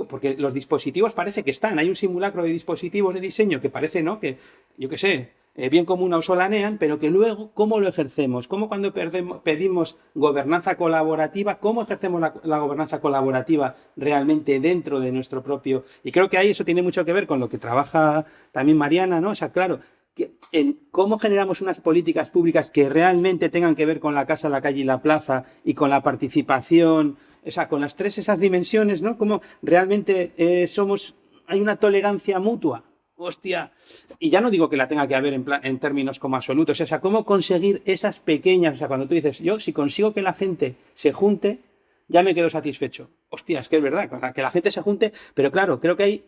porque los dispositivos parece que están, hay un simulacro de dispositivos de diseño que parece, ¿no? Que, yo qué sé, bien común o solanean, pero que luego, ¿cómo lo ejercemos? ¿Cómo cuando pedimos gobernanza colaborativa, cómo ejercemos la gobernanza colaborativa realmente dentro de nuestro propio? Y creo que ahí eso tiene mucho que ver con lo que trabaja también Mariana, ¿no? O sea, claro, en cómo generamos unas políticas públicas que realmente tengan que ver con la casa, la calle y la plaza, y con la participación, o sea, con las tres esas dimensiones, ¿no? Cómo realmente hay una tolerancia mutua. Hostia, y ya no digo que la tenga que haber en términos como absolutos, o sea, cómo conseguir esas pequeñas, o sea, cuando tú dices, yo si consigo que la gente se junte, ya me quedo satisfecho. Hostia, es que es verdad, que la gente se junte, pero claro, creo que ahí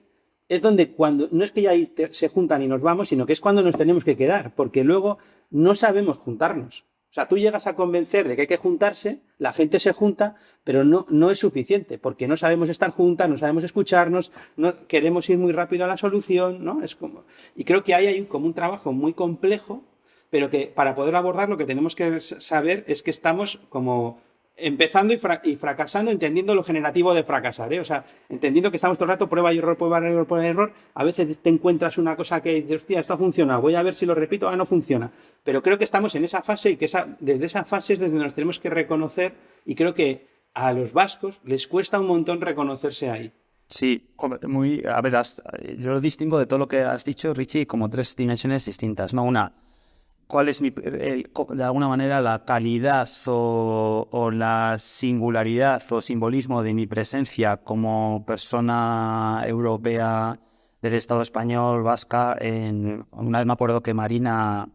es donde no es que ya ahí se juntan y nos vamos, sino que es cuando nos tenemos que quedar, porque luego no sabemos juntarnos. O sea, tú llegas a convencer de que hay que juntarse, la gente se junta, pero no es suficiente, porque no sabemos estar juntas, no sabemos escucharnos, no queremos ir muy rápido a la solución, ¿no? Y creo que ahí hay como un trabajo muy complejo, pero que para poder abordar lo que tenemos que saber es que estamos como empezando y fracasando, entendiendo lo generativo de fracasar, ¿eh? O sea, entendiendo que estamos todo el rato prueba y error, prueba y error, prueba y error. A veces te encuentras una cosa que dices, hostia, esto ha funcionado, voy a ver si lo repito, no funciona. Pero creo que estamos en esa fase y que desde esa fase es desde donde nos tenemos que reconocer, y creo que a los vascos les cuesta un montón reconocerse ahí. Sí, a ver, yo lo distingo de todo lo que has dicho, Richie, como 3 dimensiones distintas, ¿no? Una, ¿cuál es de alguna manera la calidad o la singularidad o simbolismo de mi presencia como persona europea del Estado español, vasca? Una vez me acuerdo que María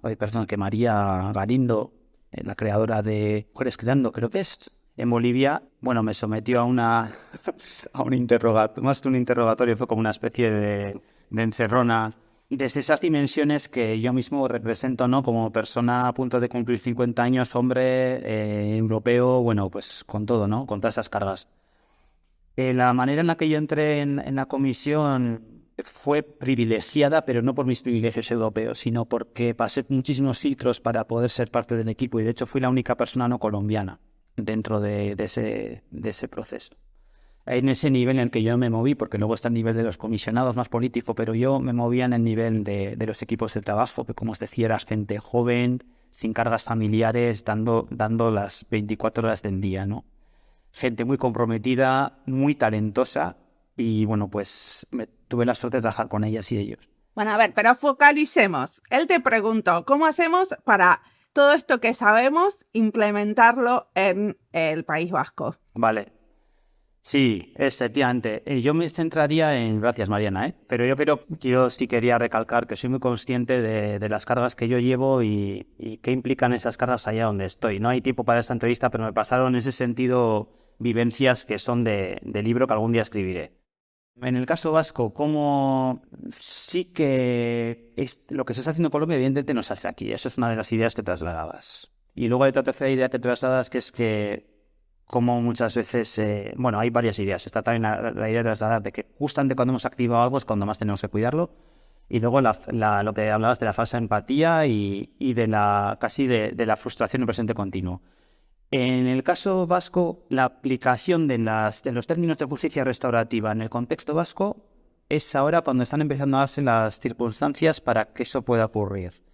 Galindo, la creadora de Mujeres Creando, creo que es, en Bolivia, bueno, me sometió a un interrogatorio, más que un interrogatorio, fue como una especie de encerrona, desde esas dimensiones que yo mismo represento, ¿no? Como persona a punto de cumplir 50 años, hombre, europeo, bueno, pues con todo, ¿no? Con todas esas cargas. La manera en la que yo entré en la comisión fue privilegiada, pero no por mis privilegios europeos, sino porque pasé muchísimos filtros para poder ser parte del equipo, y de hecho fui la única persona no colombiana dentro de ese proceso. En ese nivel en el que yo me moví, porque luego está el nivel de los comisionados más político, pero yo me movía en el nivel de los equipos de trabajo, que como os decía, era gente joven, sin cargas familiares, dando las 24 horas del día, ¿no? Gente muy comprometida, muy talentosa, y bueno, pues tuve la suerte de trabajar con ellas y ellos. Bueno, a ver, pero focalicemos. Él te preguntó, ¿cómo hacemos para todo esto que sabemos implementarlo en el País Vasco? Vale. Sí, efectivamente. Yo me centraría en... Gracias, Mariana, pero yo sí quería recalcar que soy muy consciente de las cargas que yo llevo y qué implican esas cargas allá donde estoy. No hay tiempo para esta entrevista, pero me pasaron en ese sentido vivencias que son de libro que algún día escribiré. En el caso vasco, como sí que lo que se está haciendo en Colombia, evidentemente no se hace aquí. Eso es una de las ideas que trasladabas. Y luego hay otra tercera idea que trasladas, que es que, como muchas veces, hay varias ideas. Está también la idea de trasladar de que justamente cuando hemos activado algo es cuando más tenemos que cuidarlo. Y luego lo que hablabas de la falsa empatía y de la frustración en presente continuo. En el caso vasco, la aplicación de los términos de justicia restaurativa en el contexto vasco es ahora cuando están empezando a darse las circunstancias para que eso pueda ocurrir.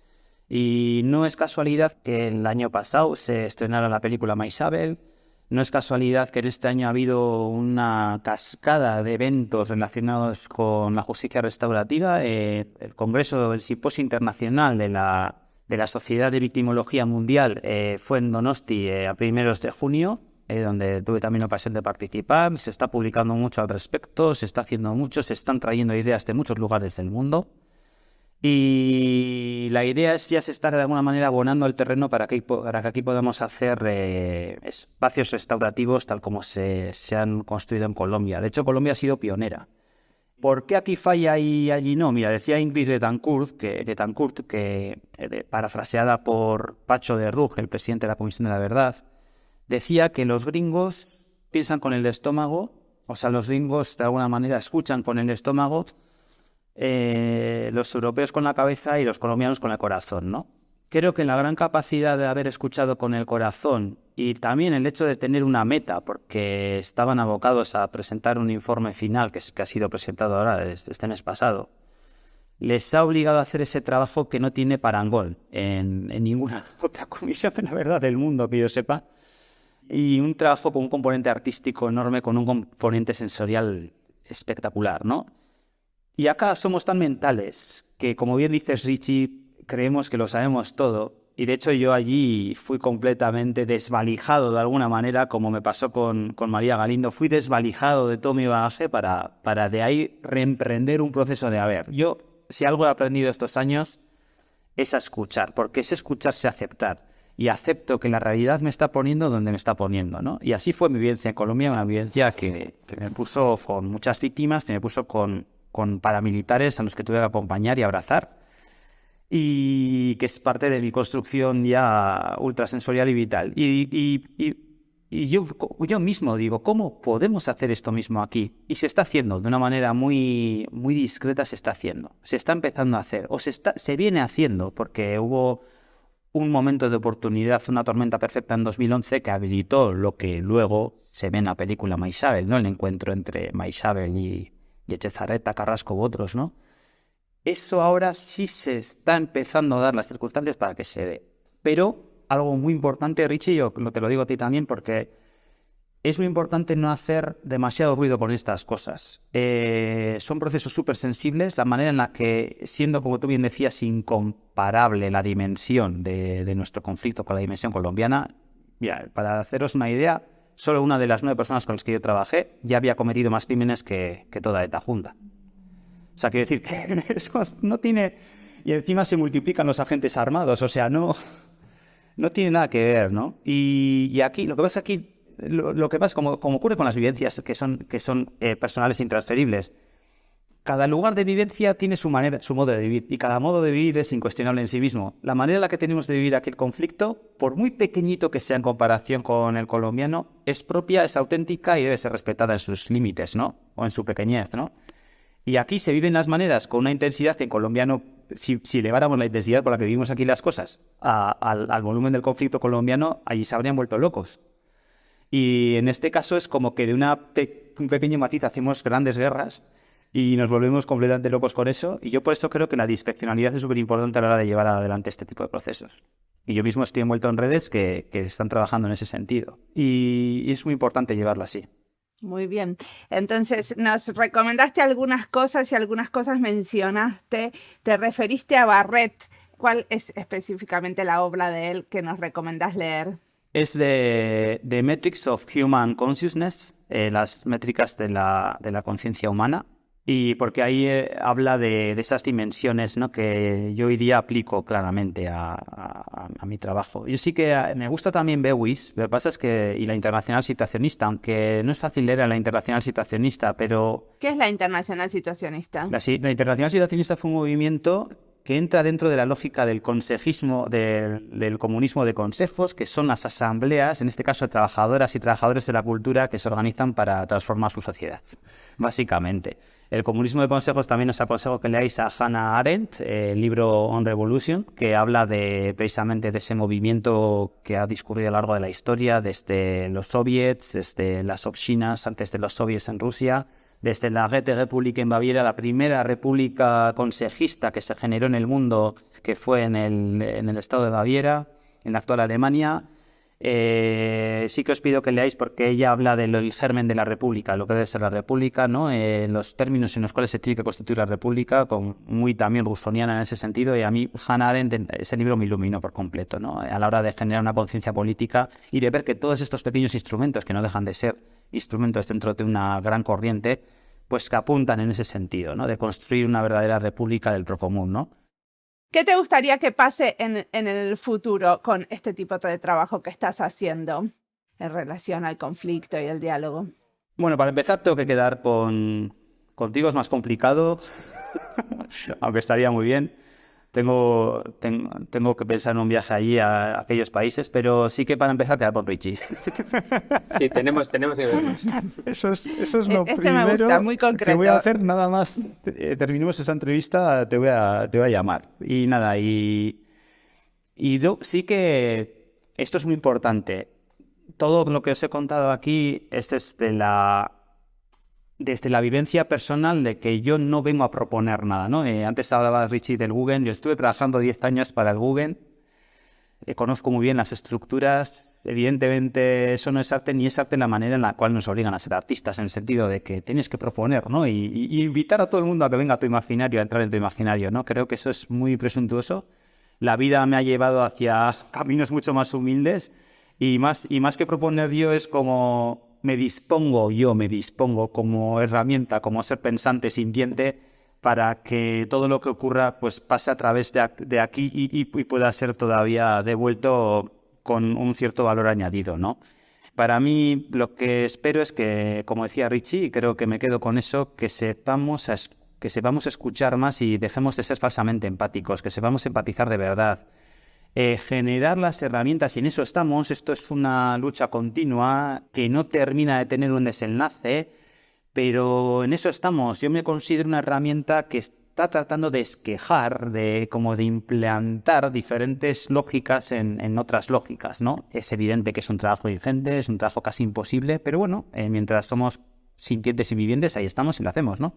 Y no es casualidad que el año pasado se estrenara la película Maisabel, no es casualidad que en este año ha habido una cascada de eventos relacionados con la justicia restaurativa, el Congreso, el Simposio Internacional de la Sociedad de Victimología Mundial fue en Donosti a primeros de junio, donde tuve también la ocasión de participar. Se está publicando mucho al respecto, se está haciendo mucho, se están trayendo ideas de muchos lugares del mundo. Y la idea es ya se estar de alguna manera abonando el terreno para que aquí podamos hacer espacios restaurativos tal como se han construido en Colombia. De hecho, Colombia ha sido pionera. ¿Por qué aquí falla y allí no? Mira, decía Ingrid Betancourt, parafraseada por Pacho de Rug, el presidente de la Comisión de la Verdad, decía que los gringos piensan con el estómago, o sea, los gringos de alguna manera escuchan con el estómago, los europeos con la cabeza y los colombianos con el corazón, ¿no? Creo que la gran capacidad de haber escuchado con el corazón y también el hecho de tener una meta, porque estaban abocados a presentar un informe final que ha sido presentado ahora este mes pasado, les ha obligado a hacer ese trabajo que no tiene parangón en ninguna otra comisión, la verdad, del mundo que yo sepa, y un trabajo con un componente artístico enorme, con un componente sensorial espectacular, ¿no? Y acá somos tan mentales que, como bien dices, Richie, creemos que lo sabemos todo. Y de hecho yo allí fui completamente desvalijado de alguna manera, como me pasó con María Galindo. Fui desvalijado de todo mi bagaje para de ahí reemprender un proceso de, yo si algo he aprendido estos años es a escuchar, porque es escucharse aceptar. Y acepto que la realidad me está poniendo donde me está poniendo, ¿no? Y así fue mi vivencia en Colombia, una vivencia que me puso con muchas víctimas, que me puso con paramilitares a los que tuve que acompañar y abrazar, y que es parte de mi construcción ya ultrasensorial y vital. Y yo mismo digo, ¿cómo podemos hacer esto mismo aquí? Y se está haciendo de una manera muy, muy discreta, se está haciendo. Se está empezando a hacer, o se viene haciendo, porque hubo un momento de oportunidad, una tormenta perfecta en 2011 que habilitó lo que luego se ve en la película Maisabel, ¿no? El encuentro entre Maisabel y Etxezarreta, Carrasco u otros, ¿no? Eso ahora sí se está empezando a dar las circunstancias para que se dé. Pero algo muy importante, Richie, yo te lo digo a ti también, porque es muy importante no hacer demasiado ruido con estas cosas. Son procesos súper sensibles. La manera en la que, siendo, como tú bien decías, incomparable la dimensión de nuestro conflicto con la dimensión colombiana, ya, para haceros una idea, solo una de las 9 personas con las que yo trabajé ya había cometido más crímenes que toda ETA junta. O sea, quiero decir que eso no tiene... Y encima se multiplican los agentes armados, o sea, no tiene nada que ver, ¿no? Y aquí, lo que pasa aquí, lo que pasa, como ocurre con las vivencias que son personales e intransferibles, cada lugar de vivencia tiene su manera, su modo de vivir, y cada modo de vivir es incuestionable en sí mismo. La manera en la que tenemos de vivir aquel conflicto, por muy pequeñito que sea en comparación con el colombiano, es propia, es auténtica y debe ser respetada en sus límites, ¿no? O en su pequeñez, ¿no? Y aquí se viven las maneras con una intensidad que en colombiano, si eleváramos la intensidad por la que vivimos aquí las cosas al volumen del conflicto colombiano, allí se habrían vuelto locos. Y en este caso es como que de un pequeño matiz hacemos grandes guerras y nos volvemos completamente locos con eso. Y yo por eso creo que la discrecionalidad es súper importante a la hora de llevar adelante este tipo de procesos. Y yo mismo estoy envuelto en redes que están trabajando en ese sentido. Y es muy importante llevarlo así. Muy bien. Entonces, nos recomendaste algunas cosas y algunas cosas mencionaste. Te referiste a Barrett. ¿Cuál es específicamente la obra de él que nos recomendás leer? Es de Metrics of Human Consciousness, las métricas de la conciencia humana. Y porque ahí habla de esas dimensiones, ¿no? Que yo hoy día aplico claramente a mi trabajo. Yo sí que me gusta también Lewis, lo que pasa es que, y la Internacional Situacionista, aunque no es fácil leer a la Internacional Situacionista, pero... ¿Qué es la Internacional Situacionista? La Internacional Situacionista fue un movimiento que entra dentro de la lógica del consejismo, del comunismo de consejos, que son las asambleas, en este caso de trabajadoras y trabajadores de la cultura, que se organizan para transformar su sociedad, básicamente. El comunismo de consejos también os aconsejo que leáis a Hannah Arendt, el libro On Revolution, que habla precisamente de ese movimiento que ha discurrido a lo largo de la historia, desde los soviets, desde las obshinas antes de los soviets en Rusia, desde la Räte Republik en Baviera, la primera república consejista que se generó en el mundo, que fue en el estado de Baviera, en la actual Alemania. Sí que os pido que leáis porque ella habla del germen de la república, lo que debe ser la república, ¿no? Los términos en los cuales se tiene que constituir la república, muy también rusoniana en ese sentido, y a mí Hannah Arendt, ese libro me iluminó por completo, ¿no? A la hora de generar una conciencia política y de ver que todos estos pequeños instrumentos, que no dejan de ser instrumentos dentro de una gran corriente, pues que apuntan en ese sentido, ¿no? De construir una verdadera república del procomún, ¿no? ¿Qué te gustaría que pase en el futuro con este tipo de trabajo que estás haciendo en relación al conflicto y el diálogo? Bueno, para empezar tengo que quedar contigo, es más complicado, aunque estaría muy bien. Tengo que pensar en un viaje allí a aquellos países, pero sí que para empezar quedar con Richie. Sí, tenemos que vernos. Eso es lo Este primero me gusta, muy concreto. que voy a hacer nada más. Terminemos esa entrevista, te voy a llamar. Y nada, y yo sí que esto es muy importante. Todo lo que os he contado aquí es desde la vivencia personal de que yo no vengo a proponer nada, ¿no? Antes hablaba Richie del Guggen, yo estuve trabajando 10 años para el Guggen, conozco muy bien las estructuras, evidentemente eso no es arte ni es arte en la manera en la cual nos obligan a ser artistas, en el sentido de que tienes que proponer, ¿no? Y invitar a todo el mundo a que venga a tu imaginario, a entrar en tu imaginario, ¿no? Creo que eso es muy presuntuoso. La vida me ha llevado hacia caminos mucho más humildes y más que proponer yo es como... Me dispongo como herramienta, como ser pensante, sintiente, para que todo lo que ocurra pues pase a través de aquí y pueda ser todavía devuelto con un cierto valor añadido, ¿no? Para mí lo que espero es que, como decía Richie, y creo que me quedo con eso, que sepamos escuchar más y dejemos de ser falsamente empáticos, que sepamos empatizar de verdad. Generar las herramientas, y en eso estamos. Esto es una lucha continua que no termina de tener un desenlace, pero en eso estamos. Yo me considero una herramienta que está tratando de esquejar, de implantar diferentes lógicas en otras lógicas, ¿no? Es evidente que es un trabajo ingente, es un trabajo casi imposible, pero bueno, mientras somos sintientes y vivientes, ahí estamos y lo hacemos, ¿no?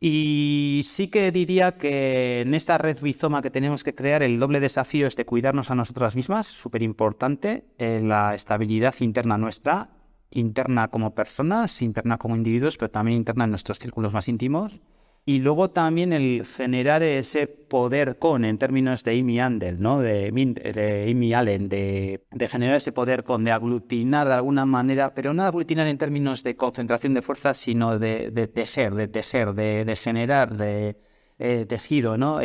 Y sí que diría que en esta red rizoma que tenemos que crear, el doble desafío es de cuidarnos a nosotras mismas, súper importante, la estabilidad interna nuestra, interna como personas, interna como individuos, pero también interna en nuestros círculos más íntimos. Y luego también el generar ese poder en términos de Amy Andel, ¿no? de Amy Allen, de generar ese poder de aglutinar de alguna manera, pero no aglutinar en términos de concentración de fuerzas, sino de tejer, de generar tejido, ¿no?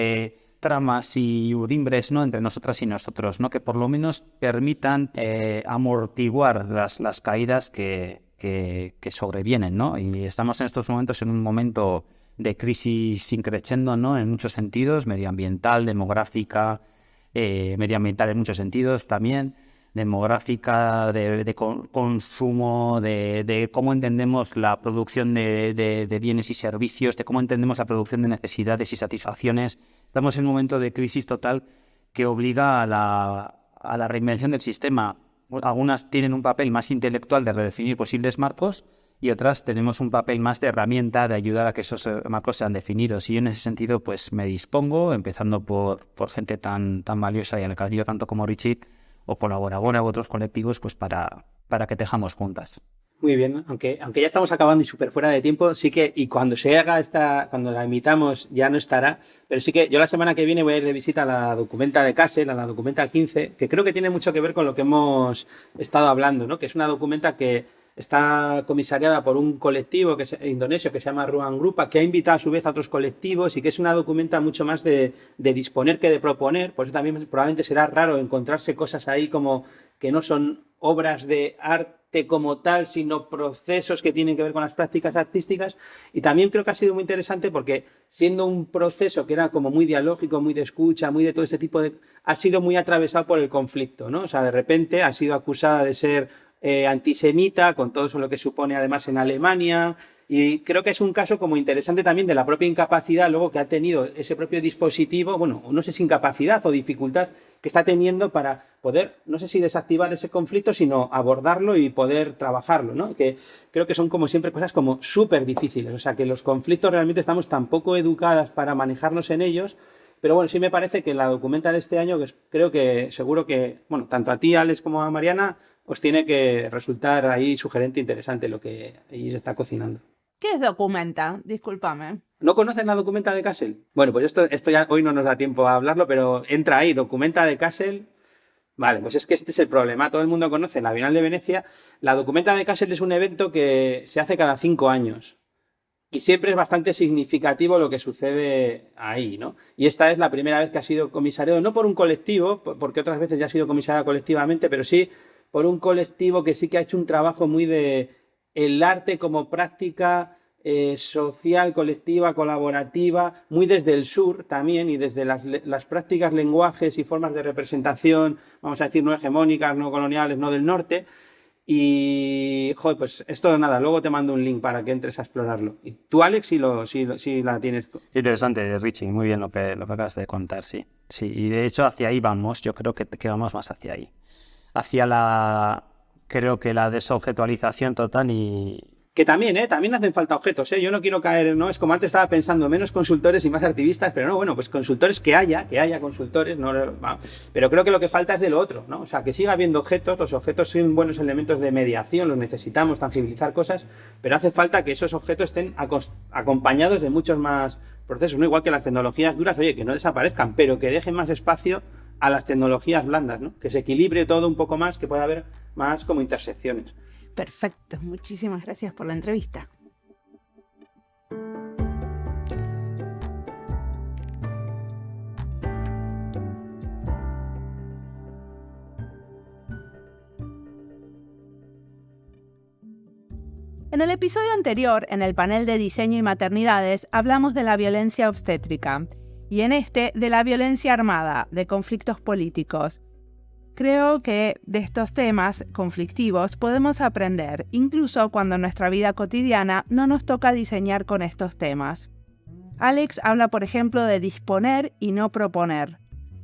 Tramas y urdimbres, ¿no? Entre nosotras y nosotros, ¿no? Que por lo menos permitan amortiguar las caídas que sobrevienen, ¿no? Y estamos en estos momentos en un momento de crisis increciendo, ¿no? En muchos sentidos, medioambiental, demográfica, medioambiental en muchos sentidos también, demográfica, de consumo, de cómo entendemos la producción de bienes y servicios, de cómo entendemos la producción de necesidades y satisfacciones. Estamos en un momento de crisis total que obliga a la reinvención del sistema. Algunas tienen un papel más intelectual de redefinir posibles marcos, y otras tenemos un papel más de herramienta de ayudar a que esos marcos sean definidos. Y yo en ese sentido pues me dispongo, empezando por gente tan valiosa y a la que admiro tanto como Richie, o colaboradora u otros colectivos, pues para que tejamos juntas. Muy bien, aunque ya estamos acabando y súper fuera de tiempo, sí que, y cuando se haga cuando la imitamos ya no estará, pero sí que yo la semana que viene voy a ir de visita a la Documenta de Kassel, a la Documenta 15, que creo que tiene mucho que ver con lo que hemos estado hablando, ¿no? Que es una documenta que está comisariada por un colectivo indonesio que se llama Ruang Grupa, que ha invitado a su vez a otros colectivos y que es una documenta mucho más de disponer que de proponer. Por eso también probablemente será raro encontrarse cosas ahí como que no son obras de arte como tal, sino procesos que tienen que ver con las prácticas artísticas. Y también creo que ha sido muy interesante porque siendo un proceso que era como muy dialógico, muy de escucha, muy de todo ese tipo ha sido muy atravesado por el conflicto, ¿no? O sea, de repente ha sido acusada de ser antisemita, con todo eso lo que supone además en Alemania, y creo que es un caso como interesante también de la propia incapacidad luego que ha tenido ese propio dispositivo, bueno, no sé si incapacidad o dificultad que está teniendo para poder, no sé si desactivar ese conflicto, sino abordarlo y poder trabajarlo, ¿no? Que creo que son como siempre cosas como súper difíciles, o sea que los conflictos realmente estamos tan poco educadas para manejarnos en ellos. Pero bueno, sí me parece que la documenta de este año, que creo que seguro que, bueno, tanto a ti, Alex, como a Mariana, os tiene que resultar ahí sugerente interesante lo que ahí se está cocinando. ¿Qué es Documenta? Discúlpame. ¿No conocen la Documenta de Kassel? Bueno, pues esto ya hoy no nos da tiempo a hablarlo, pero entra ahí, Documenta de Kassel. Vale, pues es que este es el problema. Todo el mundo conoce la Bienal de Venecia. La Documenta de Kassel es un evento que se hace cada 5 años. Y siempre es bastante significativo lo que sucede ahí, ¿no? Y esta es la primera vez que ha sido comisariado, no por un colectivo, porque otras veces ya ha sido comisariado colectivamente, pero sí por un colectivo que sí que ha hecho un trabajo muy de el arte como práctica social, colectiva, colaborativa, muy desde el sur también y desde las prácticas, lenguajes y formas de representación, vamos a decir, no hegemónicas, no coloniales, no del norte. Y, joder, pues esto nada, luego te mando un link para que entres a explorarlo. Y tú, Alex, sí la tienes. Interesante, Richie, muy bien lo que acabas de contar, sí. Sí, y de hecho hacia ahí vamos, yo creo que vamos más hacia ahí. Creo que la desobjetualización total y... Que también hacen falta objetos, Yo no quiero caer, ¿no? Es como antes estaba pensando, menos consultores y más activistas, pero no, bueno, pues consultores que haya consultores, no, pero creo que lo que falta es de lo otro, ¿no? O sea, que siga habiendo objetos, los objetos son buenos elementos de mediación, los necesitamos, tangibilizar cosas, pero hace falta que esos objetos estén acompañados de muchos más procesos, ¿no? Igual que las tecnologías duras, oye, que no desaparezcan, pero que dejen más espacio a las tecnologías blandas, ¿no? Que se equilibre todo un poco más, que pueda haber más como intersecciones. Perfecto, muchísimas gracias por la entrevista. En el episodio anterior, en el panel de diseño y maternidades, hablamos de la violencia obstétrica y en este de la violencia armada, de conflictos políticos. Creo que de estos temas conflictivos podemos aprender, incluso cuando en nuestra vida cotidiana no nos toca diseñar con estos temas. Alex habla, por ejemplo, de disponer y no proponer.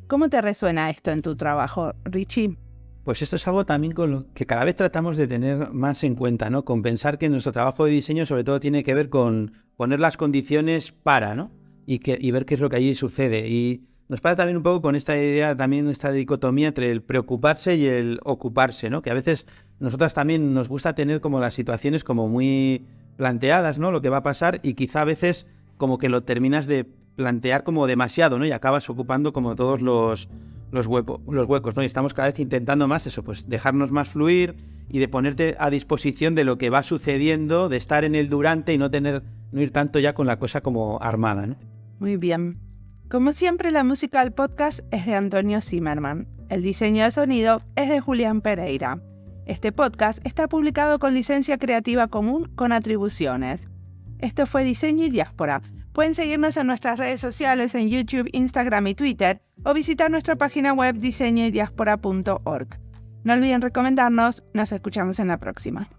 ¿Cómo te resuena esto en tu trabajo, Richie? Pues esto es algo también con lo que cada vez tratamos de tener más en cuenta, ¿no? Con pensar que nuestro trabajo de diseño sobre todo tiene que ver con poner las condiciones para, ¿no? Y ver qué es lo que allí sucede. Y nos pasa también un poco con esta idea, también esta dicotomía entre el preocuparse y el ocuparse, ¿no? Que a veces nosotras también nos gusta tener como las situaciones como muy planteadas, ¿no? Lo que va a pasar, y quizá a veces como que lo terminas de plantear como demasiado, ¿no? Y acabas ocupando como todos los huecos, ¿no? Y estamos cada vez intentando más eso, pues dejarnos más fluir y de ponerte a disposición de lo que va sucediendo, de estar en el durante y no ir tanto ya con la cosa como armada, ¿no? Muy bien. Como siempre, la música del podcast es de Antonio Zimmerman. El diseño de sonido es de Julián Pereira. Este podcast está publicado con licencia creativa común con atribuciones. Esto fue Diseño y Diáspora. Pueden seguirnos en nuestras redes sociales en YouTube, Instagram y Twitter o visitar nuestra página web diseñoydiaspora.org. No olviden recomendarnos. Nos escuchamos en la próxima.